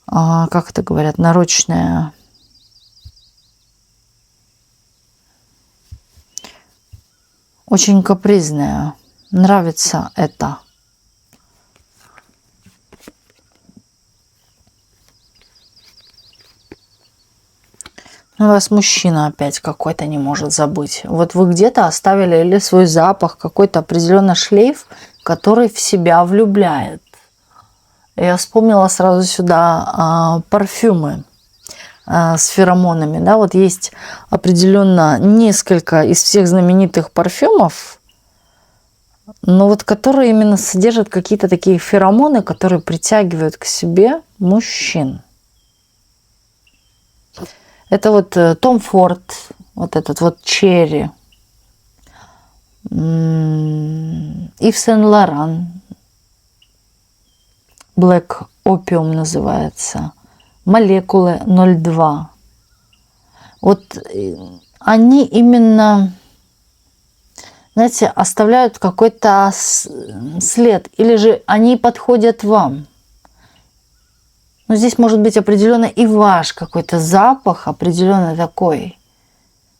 как это говорят, нарочная. Очень капризная. Нравится это. Вас мужчина опять какой-то не может забыть. Вот вы где-то оставили или свой запах, какой-то определенный шлейф, который в себя влюбляет. Я вспомнила сразу сюда парфюмы с феромонами. Да? Вот есть определенно несколько из всех знаменитых парфюмов, но вот которые именно содержат какие-то такие феромоны, которые притягивают к себе мужчин. Это вот Том Форд, вот этот вот Черри, Ив Сен-Лоран, Black Opium называется, Молекулы 02. Вот они именно, знаете, оставляют какой-то след, или же они подходят вам. Но здесь может быть определенно и ваш какой-то запах, определенно такой,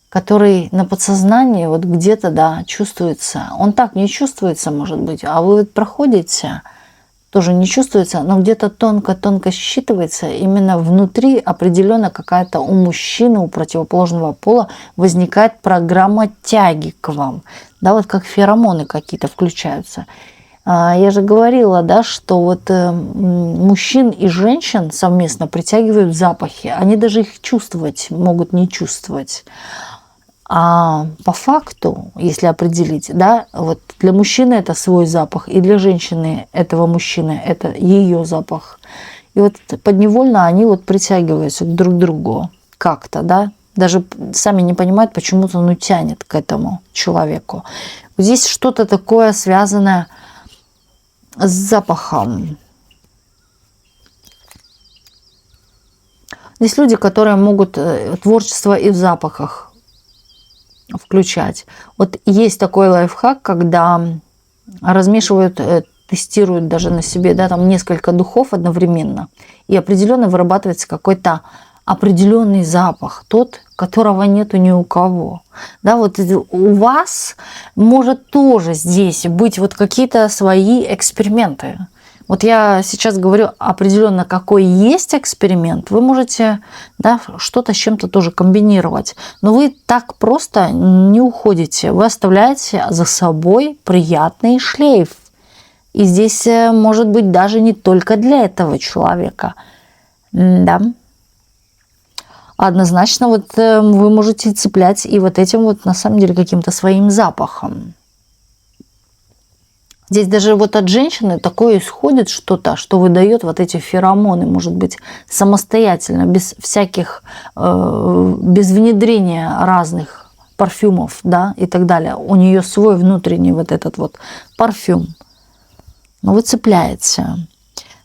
который на подсознании вот где-то, да, чувствуется. Он так не чувствуется, может быть, а вы вот проходите, тоже не чувствуется, но где-то тонко-тонко считывается. Именно внутри определенно какая-то у мужчины, у противоположного пола возникает программа тяги к вам. Да, вот как феромоны какие-то включаются. Я же говорила, да, что вот мужчин и женщин совместно притягивают запахи. Они даже их чувствовать могут не чувствовать. А по факту, если определить, да, вот для мужчины это свой запах, и для женщины этого мужчины это ее запах. И вот подневольно они вот притягиваются друг к другу как-то, да. Даже сами не понимают, почему-то тянет к этому человеку. Здесь что-то такое связанное с запахом. Здесь люди, которые могут творчество и в запахах включать. Вот есть такой лайфхак, когда размешивают, тестируют даже на себе, да, там несколько духов одновременно, и определенно вырабатывается какой-то определенный запах, тот, которого нету ни у кого. Да, вот у вас может тоже здесь быть вот какие-то свои эксперименты. Вот я сейчас говорю определенно, какой есть эксперимент. Вы можете, да, что-то с чем-то тоже комбинировать. Но вы так просто не уходите. Вы оставляете за собой приятный шлейф. И здесь может быть даже не только для этого человека. Да. Однозначно вот вы можете цеплять и вот этим вот на самом деле каким-то своим запахом. Здесь даже вот от женщины такое исходит что-то, что выдает вот эти феромоны, может быть, самостоятельно, без всяких, без внедрения разных парфюмов, да, и так далее. У нее свой внутренний вот этот вот парфюм. Но вы цепляете.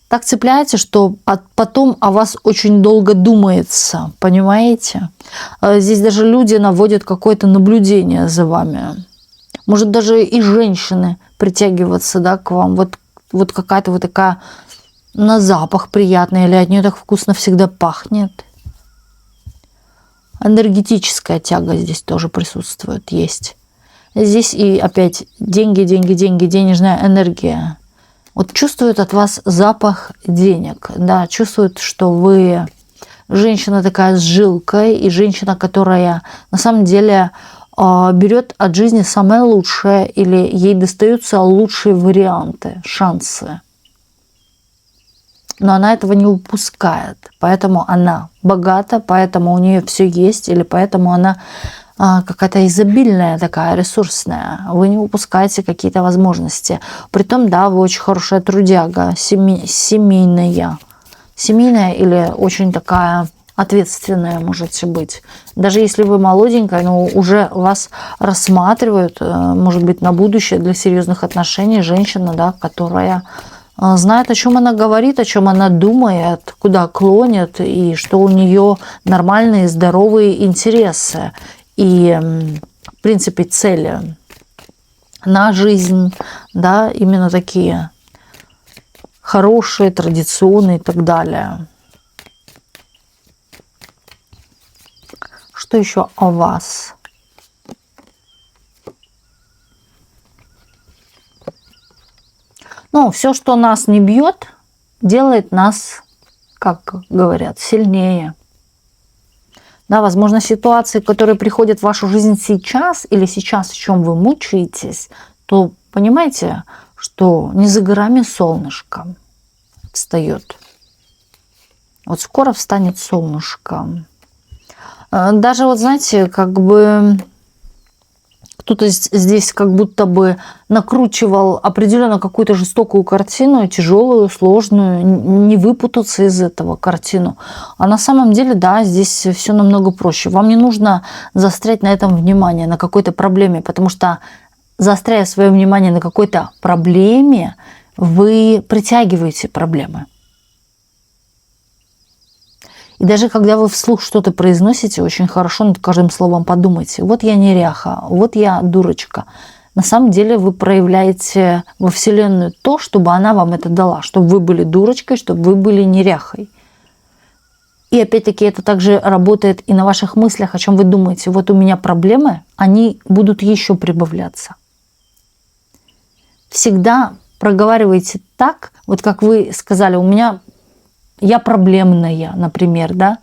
Так цепляете, что потом о вас очень долго думается, понимаете? Здесь даже люди наводят какое-то наблюдение за вами. Может даже и женщины притягиваться, да, к вам. Вот какая-то вот такая на запах приятная, или от нее так вкусно всегда пахнет. Энергетическая тяга здесь тоже присутствует, есть. Здесь и опять деньги, деньги, деньги, денежная энергия. Вот чувствуют от вас запах денег, да, чувствуют, что вы женщина такая с жилкой, и женщина, которая на самом деле берет от жизни самое лучшее, или ей достаются лучшие варианты, шансы. Но она этого не упускает, поэтому она богата, поэтому у нее все есть, или поэтому она какая-то изобильная такая, ресурсная. Вы не упускаете какие-то возможности. Притом, да, вы очень хорошая трудяга, семейная. Семейная или очень такая ответственная можете быть. Даже если вы молоденькая, но уже вас рассматривают, может быть, на будущее для серьезных отношений женщина, да, которая знает, о чем она говорит, о чем она думает, куда клонит, и что у нее нормальные, здоровые интересы. И, в принципе, цели на жизнь, да, именно такие хорошие, традиционные и так далее. Что еще о вас? Ну, все, что нас не бьет, делает нас, как говорят, сильнее. Да, возможно, ситуации, которые приходят в вашу жизнь сейчас, или сейчас, в чем вы мучаетесь, то понимаете, что не за горами солнышко встает. Вот скоро встанет солнышко. Даже вот, знаете, как бы кто-то здесь как будто бы накручивал определенно какую-то жестокую картину, тяжелую, сложную, не выпутаться из этого картину. А на самом деле, да, здесь все намного проще. Вам не нужно заострять на этом внимание, на какой-то проблеме, потому что, заостряя свое внимание на какой-то проблеме, вы притягиваете проблемы. И даже когда вы вслух что-то произносите, очень хорошо над каждым словом подумайте. Вот я неряха, вот я дурочка. На самом деле вы проявляете во Вселенную то, чтобы она вам это дала. Чтобы вы были дурочкой, чтобы вы были неряхой. И опять-таки это также работает и на ваших мыслях, о чем вы думаете. Вот у меня проблемы, они будут еще прибавляться. Всегда проговаривайте так, вот как вы сказали, у меня... Я проблемная, например, да?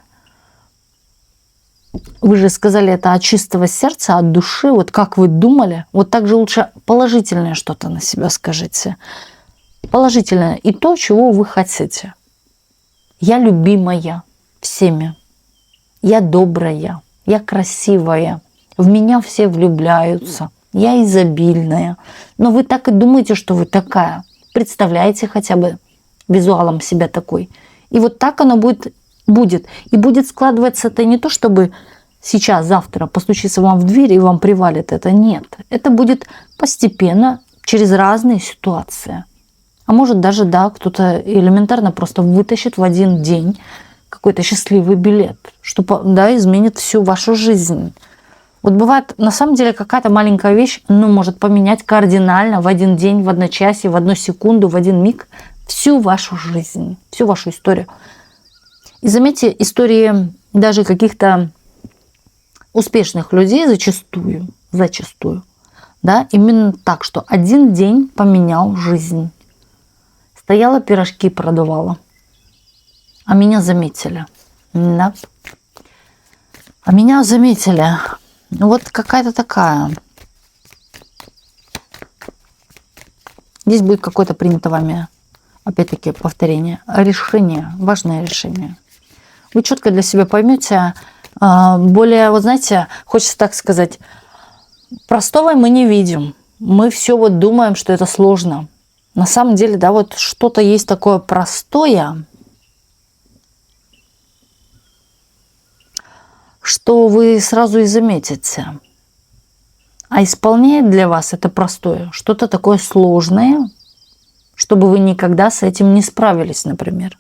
Вы же сказали это от чистого сердца, от души, вот как вы думали. Вот так же лучше положительное что-то на себя скажите. Положительное и то, чего вы хотите. Я любимая всеми. Я добрая, я красивая. В меня все влюбляются. Я изобильная. Но вы так и думаете, что вы такая. Представляете хотя бы визуалом себя такой. И вот так оно будет. И будет складываться это не то, чтобы сейчас, завтра постучится вам в дверь и вам привалит это. Нет. Это будет постепенно, через разные ситуации. А может даже, да, кто-то элементарно просто вытащит в один день какой-то счастливый билет, что, да, изменит всю вашу жизнь. Вот бывает, на самом деле, какая-то маленькая вещь, может поменять кардинально в один день, в одночасье, в одну секунду, в один миг всю вашу жизнь, всю вашу историю. И заметьте, истории даже каких-то успешных людей зачастую, да, именно так, что один день поменял жизнь. Стояла, пирожки продавала, а меня заметили. Да? А меня заметили. Вот какая-то такая. Здесь будет какое-то принято вами, опять-таки, повторение. Решение, важное решение. Вы четко для себя поймете. Более, вот знаете, хочется так сказать, простого мы не видим. Мы все вот думаем, что это сложно. На самом деле, да, вот что-то есть такое простое, что вы сразу и заметите. А исполняет для вас это простое что-то такое сложное, чтобы вы никогда с этим не справились, например.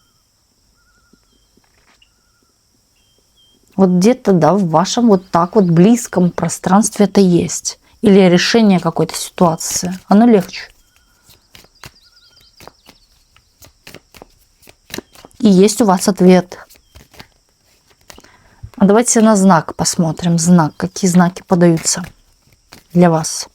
Вот где-то, да, в вашем вот так вот близком пространстве это есть. Или решение какой-то ситуации. Оно легче. И есть у вас ответ. А давайте на знак посмотрим. Знак. Какие знаки подаются для вас?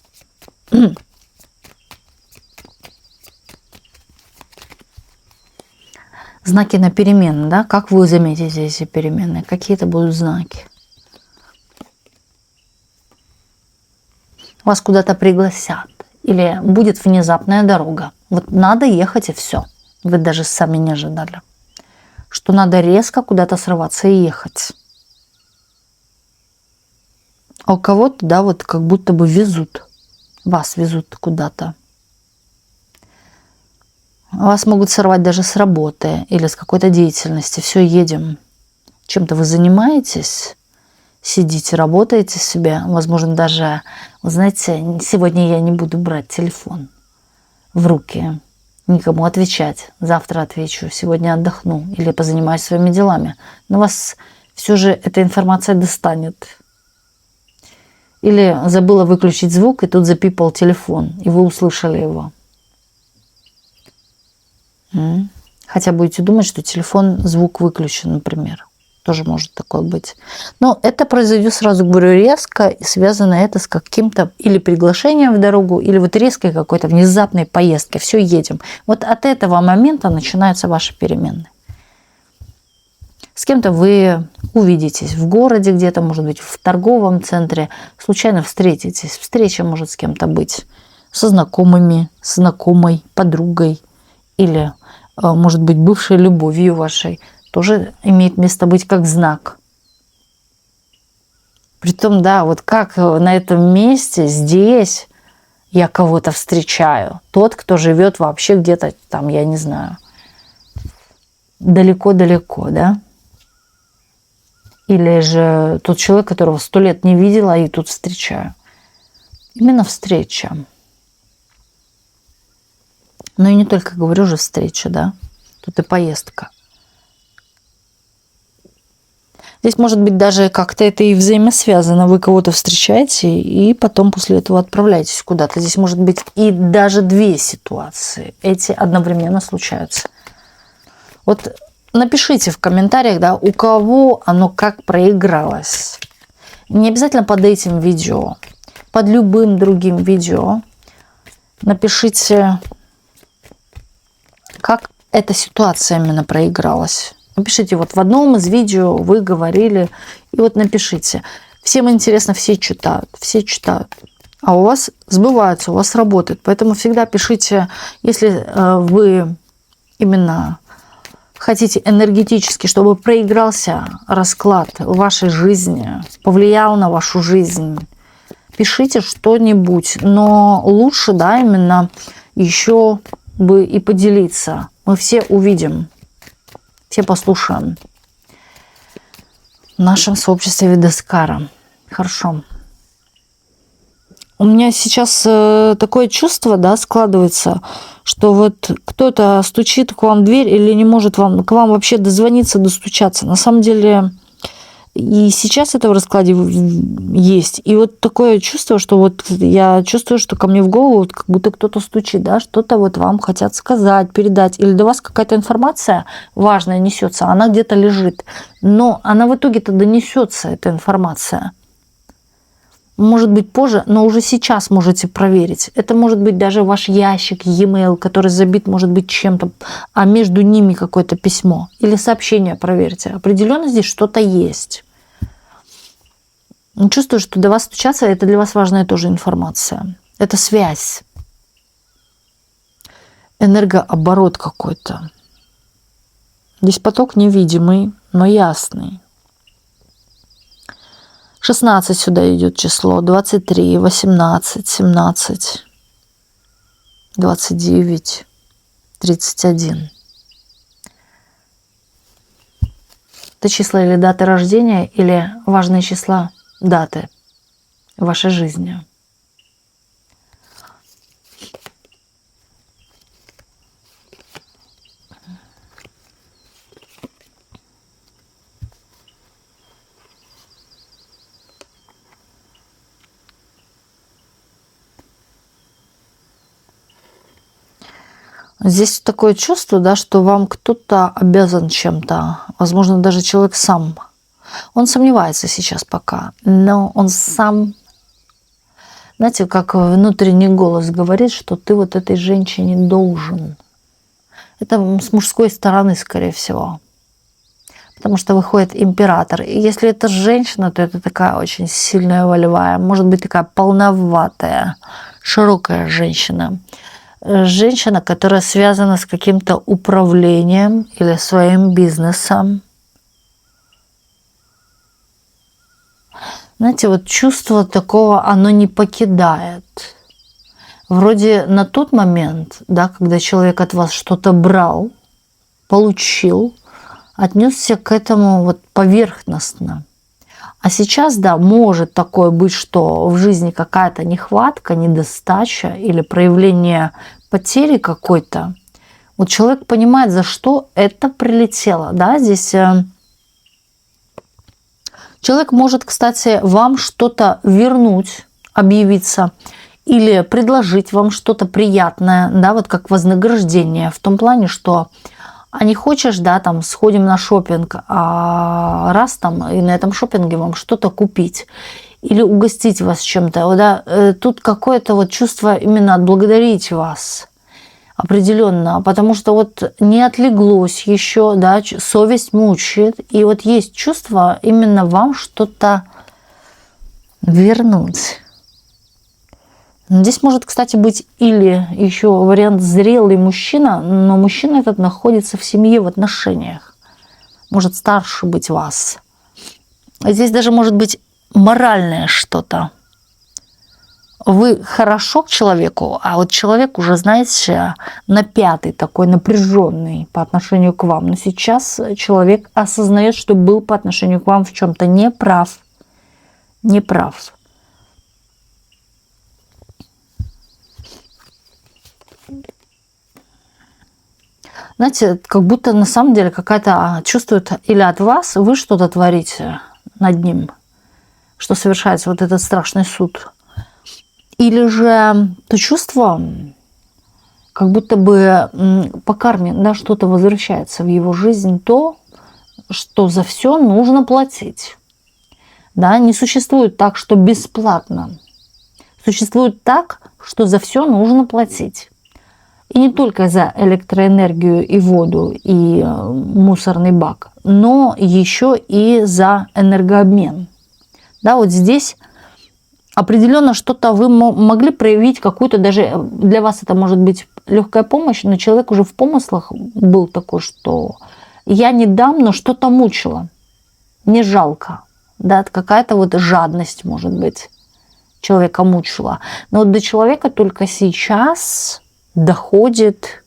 Знаки на перемены, да? Как вы заметите эти перемены? Какие это будут знаки? Вас куда-то пригласят. Или будет внезапная дорога. Вот надо ехать и все. Вы даже сами не ожидали. Что надо резко куда-то срываться и ехать. А у кого-то, да, вот как будто бы везут. Вас везут куда-то. Вас могут сорвать даже с работы или с какой-то деятельности. Все, едем. чем-то вы занимаетесь, сидите, работаете себе, возможно, даже, вы знаете, сегодня я не буду брать телефон в руки, никому отвечать, завтра отвечу, сегодня отдохну или позанимаюсь своими делами. Но вас все же эта информация достанет. Или забыла выключить звук, и тут запипал телефон, и вы услышали его. Хотя будете думать, что телефон, звук выключен, например. Тоже может такое быть. Но это произойдет, сразу говорю, резко, и связано это с каким-то или приглашением в дорогу, или вот резкой какой-то внезапной поездкой. Все, едем. Вот от этого момента начинаются ваши перемены. С кем-то вы увидитесь в городе где-то, может быть, в торговом центре, случайно встретитесь. Встреча может с кем-то быть, со знакомыми, с знакомой, подругой или, может быть, бывшей любовью вашей. Тоже имеет место быть как знак. Притом, да, вот как на этом месте, здесь я кого-то встречаю. Тот, кто живет вообще где-то там, я не знаю, далеко-далеко, да? Или же тот человек, которого 100 лет не видела, и тут встречаю. Именно встреча. Но и не только, говорю же, встреча, да? Тут и поездка. Здесь может быть даже как-то это и взаимосвязано. Вы кого-то встречаете, и потом после этого отправляетесь куда-то. Здесь может быть и даже две ситуации. Эти одновременно случаются. Вот напишите в комментариях, да, у кого оно как проигралось. Не обязательно под этим видео, под любым другим видео. Напишите, как эта ситуация именно проигралась. Напишите, вот в одном из видео вы говорили, и вот напишите. Всем интересно, все читают, а у вас сбывается, у вас работает. Поэтому всегда пишите, если вы именно хотите энергетически, чтобы проигрался расклад в вашей жизни, повлиял на вашу жизнь, пишите что-нибудь. Но лучше, да, именно еще бы и поделиться. Мы все увидим, все послушаем в нашем сообществе Видаскара. Хорошо. У меня сейчас такое чувство, да, складывается, что вот кто-то стучит к вам в дверь или не может к вам вообще дозвониться, достучаться. На самом деле и сейчас это в раскладе есть. И вот такое чувство, что вот я чувствую, что ко мне в голову вот как будто кто-то стучит, да, что-то вот вам хотят сказать, передать. Или до вас какая-то информация важная несется, она где-то лежит. Но она в итоге-то донесется, эта информация. Может быть позже, но уже сейчас можете проверить. Это может быть даже ваш ящик, e-mail, который забит, может быть, чем-то, а между ними какое-то письмо или сообщение проверьте. Определенно здесь что-то есть. Чувствую, что до вас стучаться, это для вас важная тоже информация. Это связь. Энергооборот какой-то. Здесь поток невидимый, но ясный. 16 сюда идет число, 23, 18, 17, 29, 31. Это числа или даты рождения, или важные числа, даты в вашей жизни. Здесь такое чувство, да, что вам кто-то обязан чем-то. Возможно, даже человек сам. Он сомневается сейчас пока, но он сам, знаете, как внутренний голос говорит, что ты вот этой женщине должен. Это с мужской стороны, скорее всего. Потому что выходит император. И если это женщина, то это такая очень сильная, волевая, может быть, такая полноватая, широкая женщина. Женщина, которая связана с каким-то управлением или своим бизнесом. Знаете, вот чувство такого, оно не покидает. Вроде на тот момент, да, когда человек от вас что-то брал, получил, отнесся к этому вот поверхностно. А сейчас, да, может такое быть, что в жизни какая-то нехватка, недостача или проявление потери какой-то. Вот человек понимает, за что это прилетело. Да? Здесь человек может, кстати, вам что-то вернуть, объявиться, или предложить вам что-то приятное, да, вот как вознаграждение, в том плане, что а не хочешь, да, там сходим на шопинг, а раз там и на этом шопинге вам что-то купить или угостить вас чем-то, да, тут какое-то вот чувство именно отблагодарить вас определенно, потому что вот не отлеглось еще, да, совесть мучает, и вот есть чувство именно вам что-то вернуть. Здесь может, кстати, быть или еще вариант зрелый мужчина, но мужчина этот находится в семье, в отношениях. Может старше быть вас. Здесь даже может быть моральное что-то. Вы хорошо к человеку, а вот человек уже, знаете, напятый, такой напряженный по отношению к вам. Но сейчас человек осознает, что был по отношению к вам в чем-то неправ. Неправ. Знаете, как будто на самом деле какая-то чувствует или от вас, вы что-то творите над ним, что совершается вот этот страшный суд. Или же то чувство, как будто бы по карме, да, что-то возвращается в его жизнь, то, что за все нужно платить. Да, не существует так, что бесплатно. Существует так, что за все нужно платить. И не только за электроэнергию и воду, и мусорный бак, но еще и за энергообмен. Да, вот здесь определенно что-то вы могли проявить, какую-то даже, для вас это может быть легкая помощь, но человек уже в помыслах был такой, что я не дам, но что-то мучило, не жалко. Да, какая-то вот жадность, может быть, человека мучила. Но вот до человека только сейчас доходит,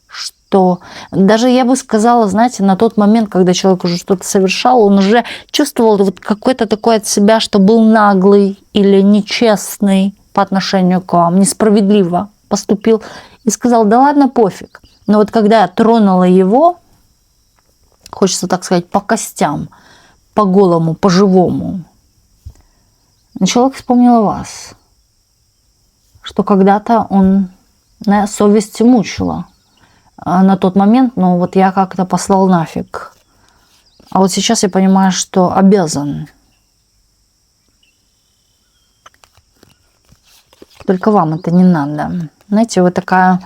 что даже я бы сказала, знаете, на тот момент, когда человек уже что-то совершал, он уже чувствовал вот какой-то такой от себя, что был наглый или нечестный по отношению к вам, несправедливо поступил и сказал, да ладно, пофиг. Но вот когда я тронула его, хочется так сказать, по костям, по голому, по живому, человек вспомнил о вас, что когда-то он, совесть мучила на тот момент, но вот я как-то послал нафиг. А вот сейчас я понимаю, что обязан. Только вам это не надо. Знаете, вы такая...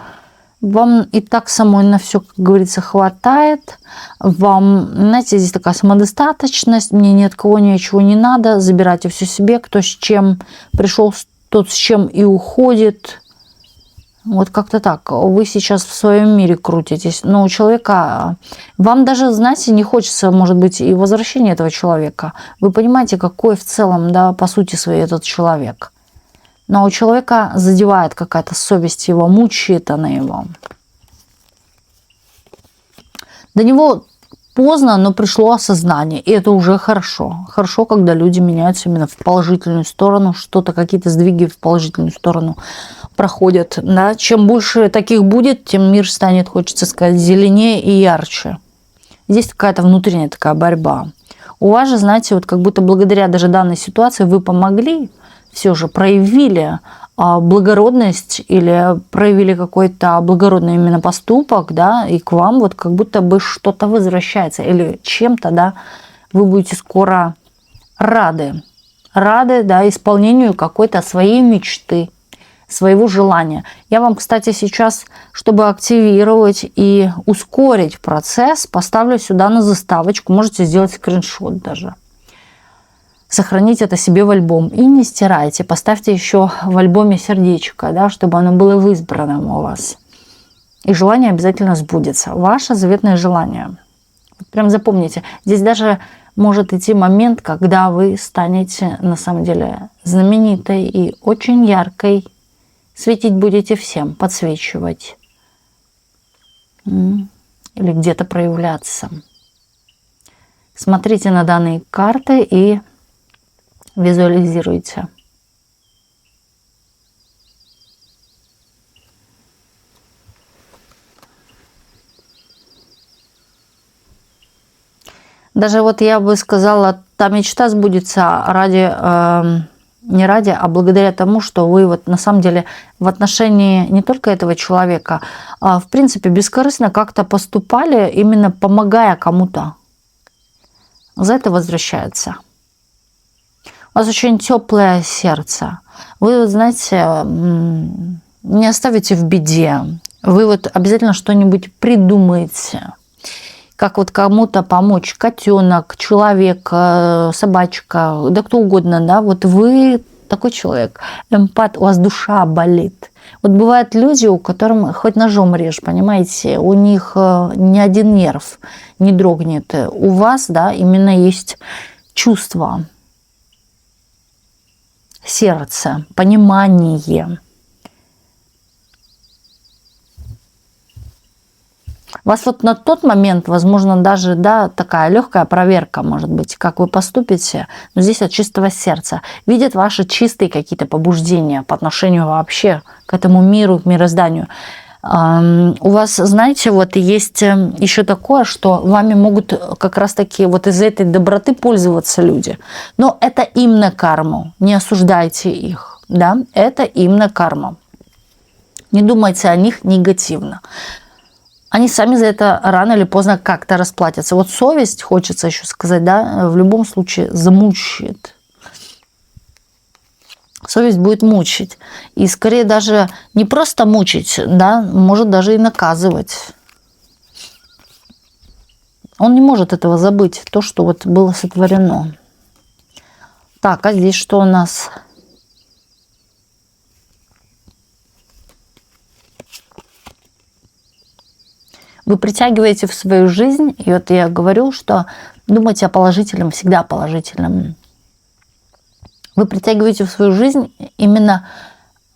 Вам и так самой на все, как говорится, хватает. Вам, знаете, здесь такая самодостаточность. Мне ни от кого ничего не надо. Забирайте все себе. Кто с чем пришел, тот с чем и уходит. Вот как-то так. Вы сейчас в своем мире крутитесь. Но у человека... Вам даже, знаете, не хочется, может быть, и возвращения этого человека. Вы понимаете, какой в целом, да, по сути своей этот человек. Но у человека задевает какая-то совесть его, мучает она его. До него поздно, но пришло осознание. И это уже хорошо. Хорошо, когда люди меняются именно в положительную сторону. Что-то, какие-то сдвиги в положительную сторону проходят. Да? Чем больше таких будет, тем мир станет, хочется сказать, зеленее и ярче. Здесь какая-то внутренняя такая борьба. У вас же, знаете, вот как будто благодаря даже данной ситуации вы помогли, все же проявили благородность или проявили какой-то благородный именно поступок, да, и к вам вот как будто бы что-то возвращается или чем-то, да, вы будете скоро рады, да, исполнению какой-то своей мечты, своего желания. Я вам, кстати, сейчас, чтобы активировать и ускорить процесс, поставлю сюда на заставочку, можете сделать скриншот даже. Сохраните это себе в альбом и не стирайте. Поставьте еще в альбоме сердечко, да, чтобы оно было в избранном у вас. И желание обязательно сбудется. Ваше заветное желание. Вот прям запомните. Здесь даже может идти момент, когда вы станете на самом деле знаменитой и очень яркой. Светить будете всем, подсвечивать. или где-то проявляться. Смотрите на данные карты и визуализируйте. Даже вот я бы сказала, та мечта сбудется ради, не ради, а благодаря тому, что вы вот на самом деле в отношении не только этого человека, а в принципе бескорыстно как-то поступали, именно помогая кому-то. За это возвращается. У вас очень теплое сердце. Вы, знаете, не оставите в беде. Вы вот обязательно что-нибудь придумаете. Как вот кому-то помочь, котенок, человек, собачка, да кто угодно, да, вот вы такой человек, эмпат, у вас душа болит. Вот бывают люди, у которых хоть ножом режь, понимаете, у них ни один нерв не дрогнет. У вас, да, именно есть чувство, сердце, понимание. У вас вот на тот момент, возможно, даже, да, такая легкая проверка, может быть, как вы поступите, но здесь от чистого сердца. Видят ваши чистые какие-то побуждения по отношению вообще к этому миру, к мирозданию. У вас, знаете, вот есть еще такое, что вами могут как раз-таки вот из этой доброты пользоваться люди. Но это им на карму, не осуждайте их, да, это им на карму. Не думайте о них негативно. Они сами за это рано или поздно как-то расплатятся. Вот совесть, хочется еще сказать, да, в любом случае замучает. Совесть будет мучить. И скорее даже не просто мучить, да, может даже и наказывать. Он не может этого забыть, то, что вот было сотворено. Так, а здесь что у нас? Вы притягиваете в свою жизнь, и вот я говорю, что думайте о положительном, всегда положительном. Вы притягиваете в свою жизнь именно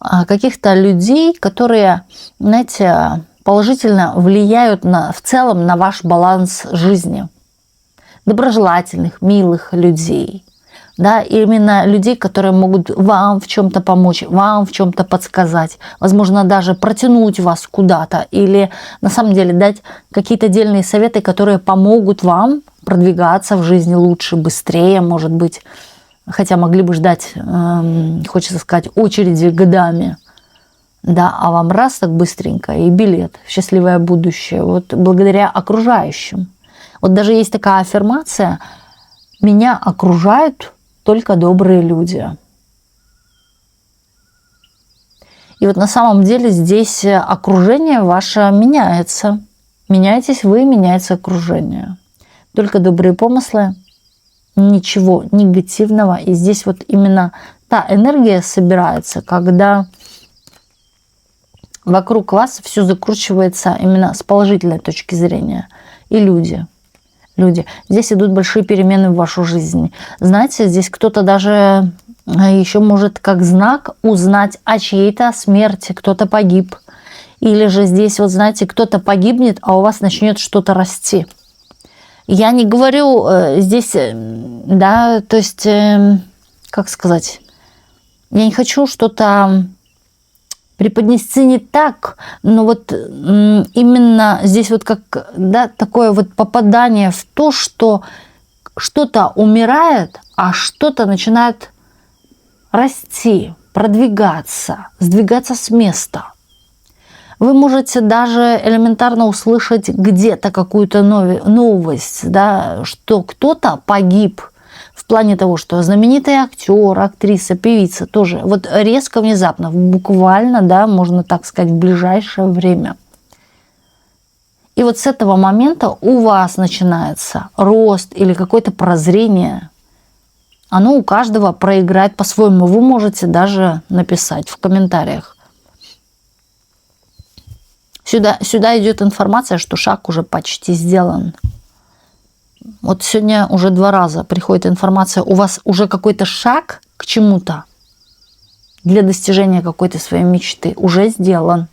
каких-то людей, которые, знаете, положительно влияют в целом на ваш баланс жизни. Доброжелательных, милых людей. Да, именно людей, которые могут вам в чем-то помочь, вам в чем-то подсказать, возможно, даже протянуть вас куда-то или на самом деле дать какие-то дельные советы, которые помогут вам продвигаться в жизни лучше, быстрее, может быть, хотя могли бы ждать, хочется сказать, очереди годами, да, а вам раз так быстренько и билет в счастливое будущее, вот благодаря окружающим. Вот даже есть такая аффирмация: «Меня окружают только добрые люди». И вот на самом деле здесь окружение ваше меняется. Меняетесь вы, меняется окружение. Только добрые помыслы, ничего негативного. И здесь вот именно та энергия собирается, когда вокруг вас все закручивается именно с положительной точки зрения. И люди. Здесь идут большие перемены в вашу жизнь. Знаете, здесь кто-то даже еще может как знак узнать о чьей-то смерти, кто-то погиб. Или же здесь, вот знаете, кто-то погибнет, а у вас начнет что-то расти. Я не говорю здесь, да, то есть, как сказать, я не хочу что-то преподнести не так, но вот именно здесь вот как, да, такое вот попадание в то, что что-то умирает, а что-то начинает расти, продвигаться, сдвигаться с места. Вы можете даже элементарно услышать где-то какую-то новость, да, что кто-то погиб. В плане того, что знаменитый актер, актриса, певица тоже вот резко, внезапно, буквально, да, можно так сказать, в ближайшее время. И вот с этого момента у вас начинается рост или какое-то прозрение. Оно у каждого проиграет по-своему. Вы можете даже написать в комментариях. Сюда идет информация, что шаг уже почти сделан. Вот сегодня уже 2 раза приходит информация, у вас уже какой-то шаг к чему-то для достижения какой-то своей мечты уже сделан.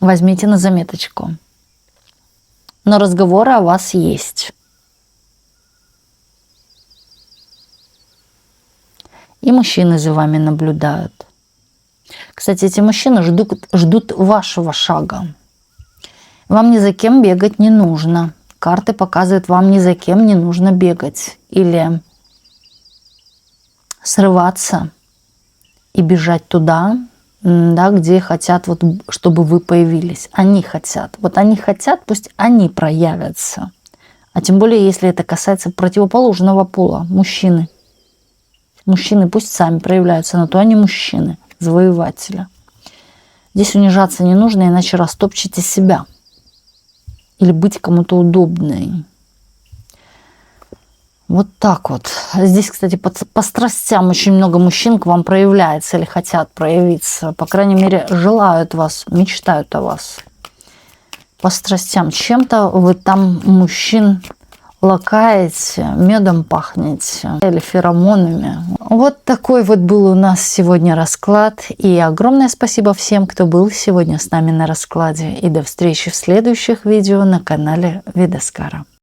Возьмите на заметочку. но разговоры о вас есть. И мужчины за вами наблюдают. Кстати, эти мужчины ждут вашего шага. Вам ни за кем бегать не нужно. Карты показывают, вам ни за кем не нужно бегать. Или срываться и бежать туда, да, где хотят, вот, чтобы вы появились. Они хотят. Вот они хотят, пусть они проявятся. А тем более, если это касается противоположного пола, мужчины. Мужчины пусть сами проявляются, на то они мужчины, завоеватели. Здесь унижаться не нужно, иначе растопчете себя. Или быть кому-то удобной. Вот так вот. Здесь, кстати, по страстям очень много мужчин к вам проявляется или хотят проявиться. По крайней мере, желают вас, мечтают о вас. По страстям. Чем-то вы там мужчин лакаете, медом пахнете или феромонами. Вот такой вот был у нас сегодня расклад. И огромное спасибо всем, кто был сегодня с нами на раскладе. И до встречи в следующих видео на канале Видаскара.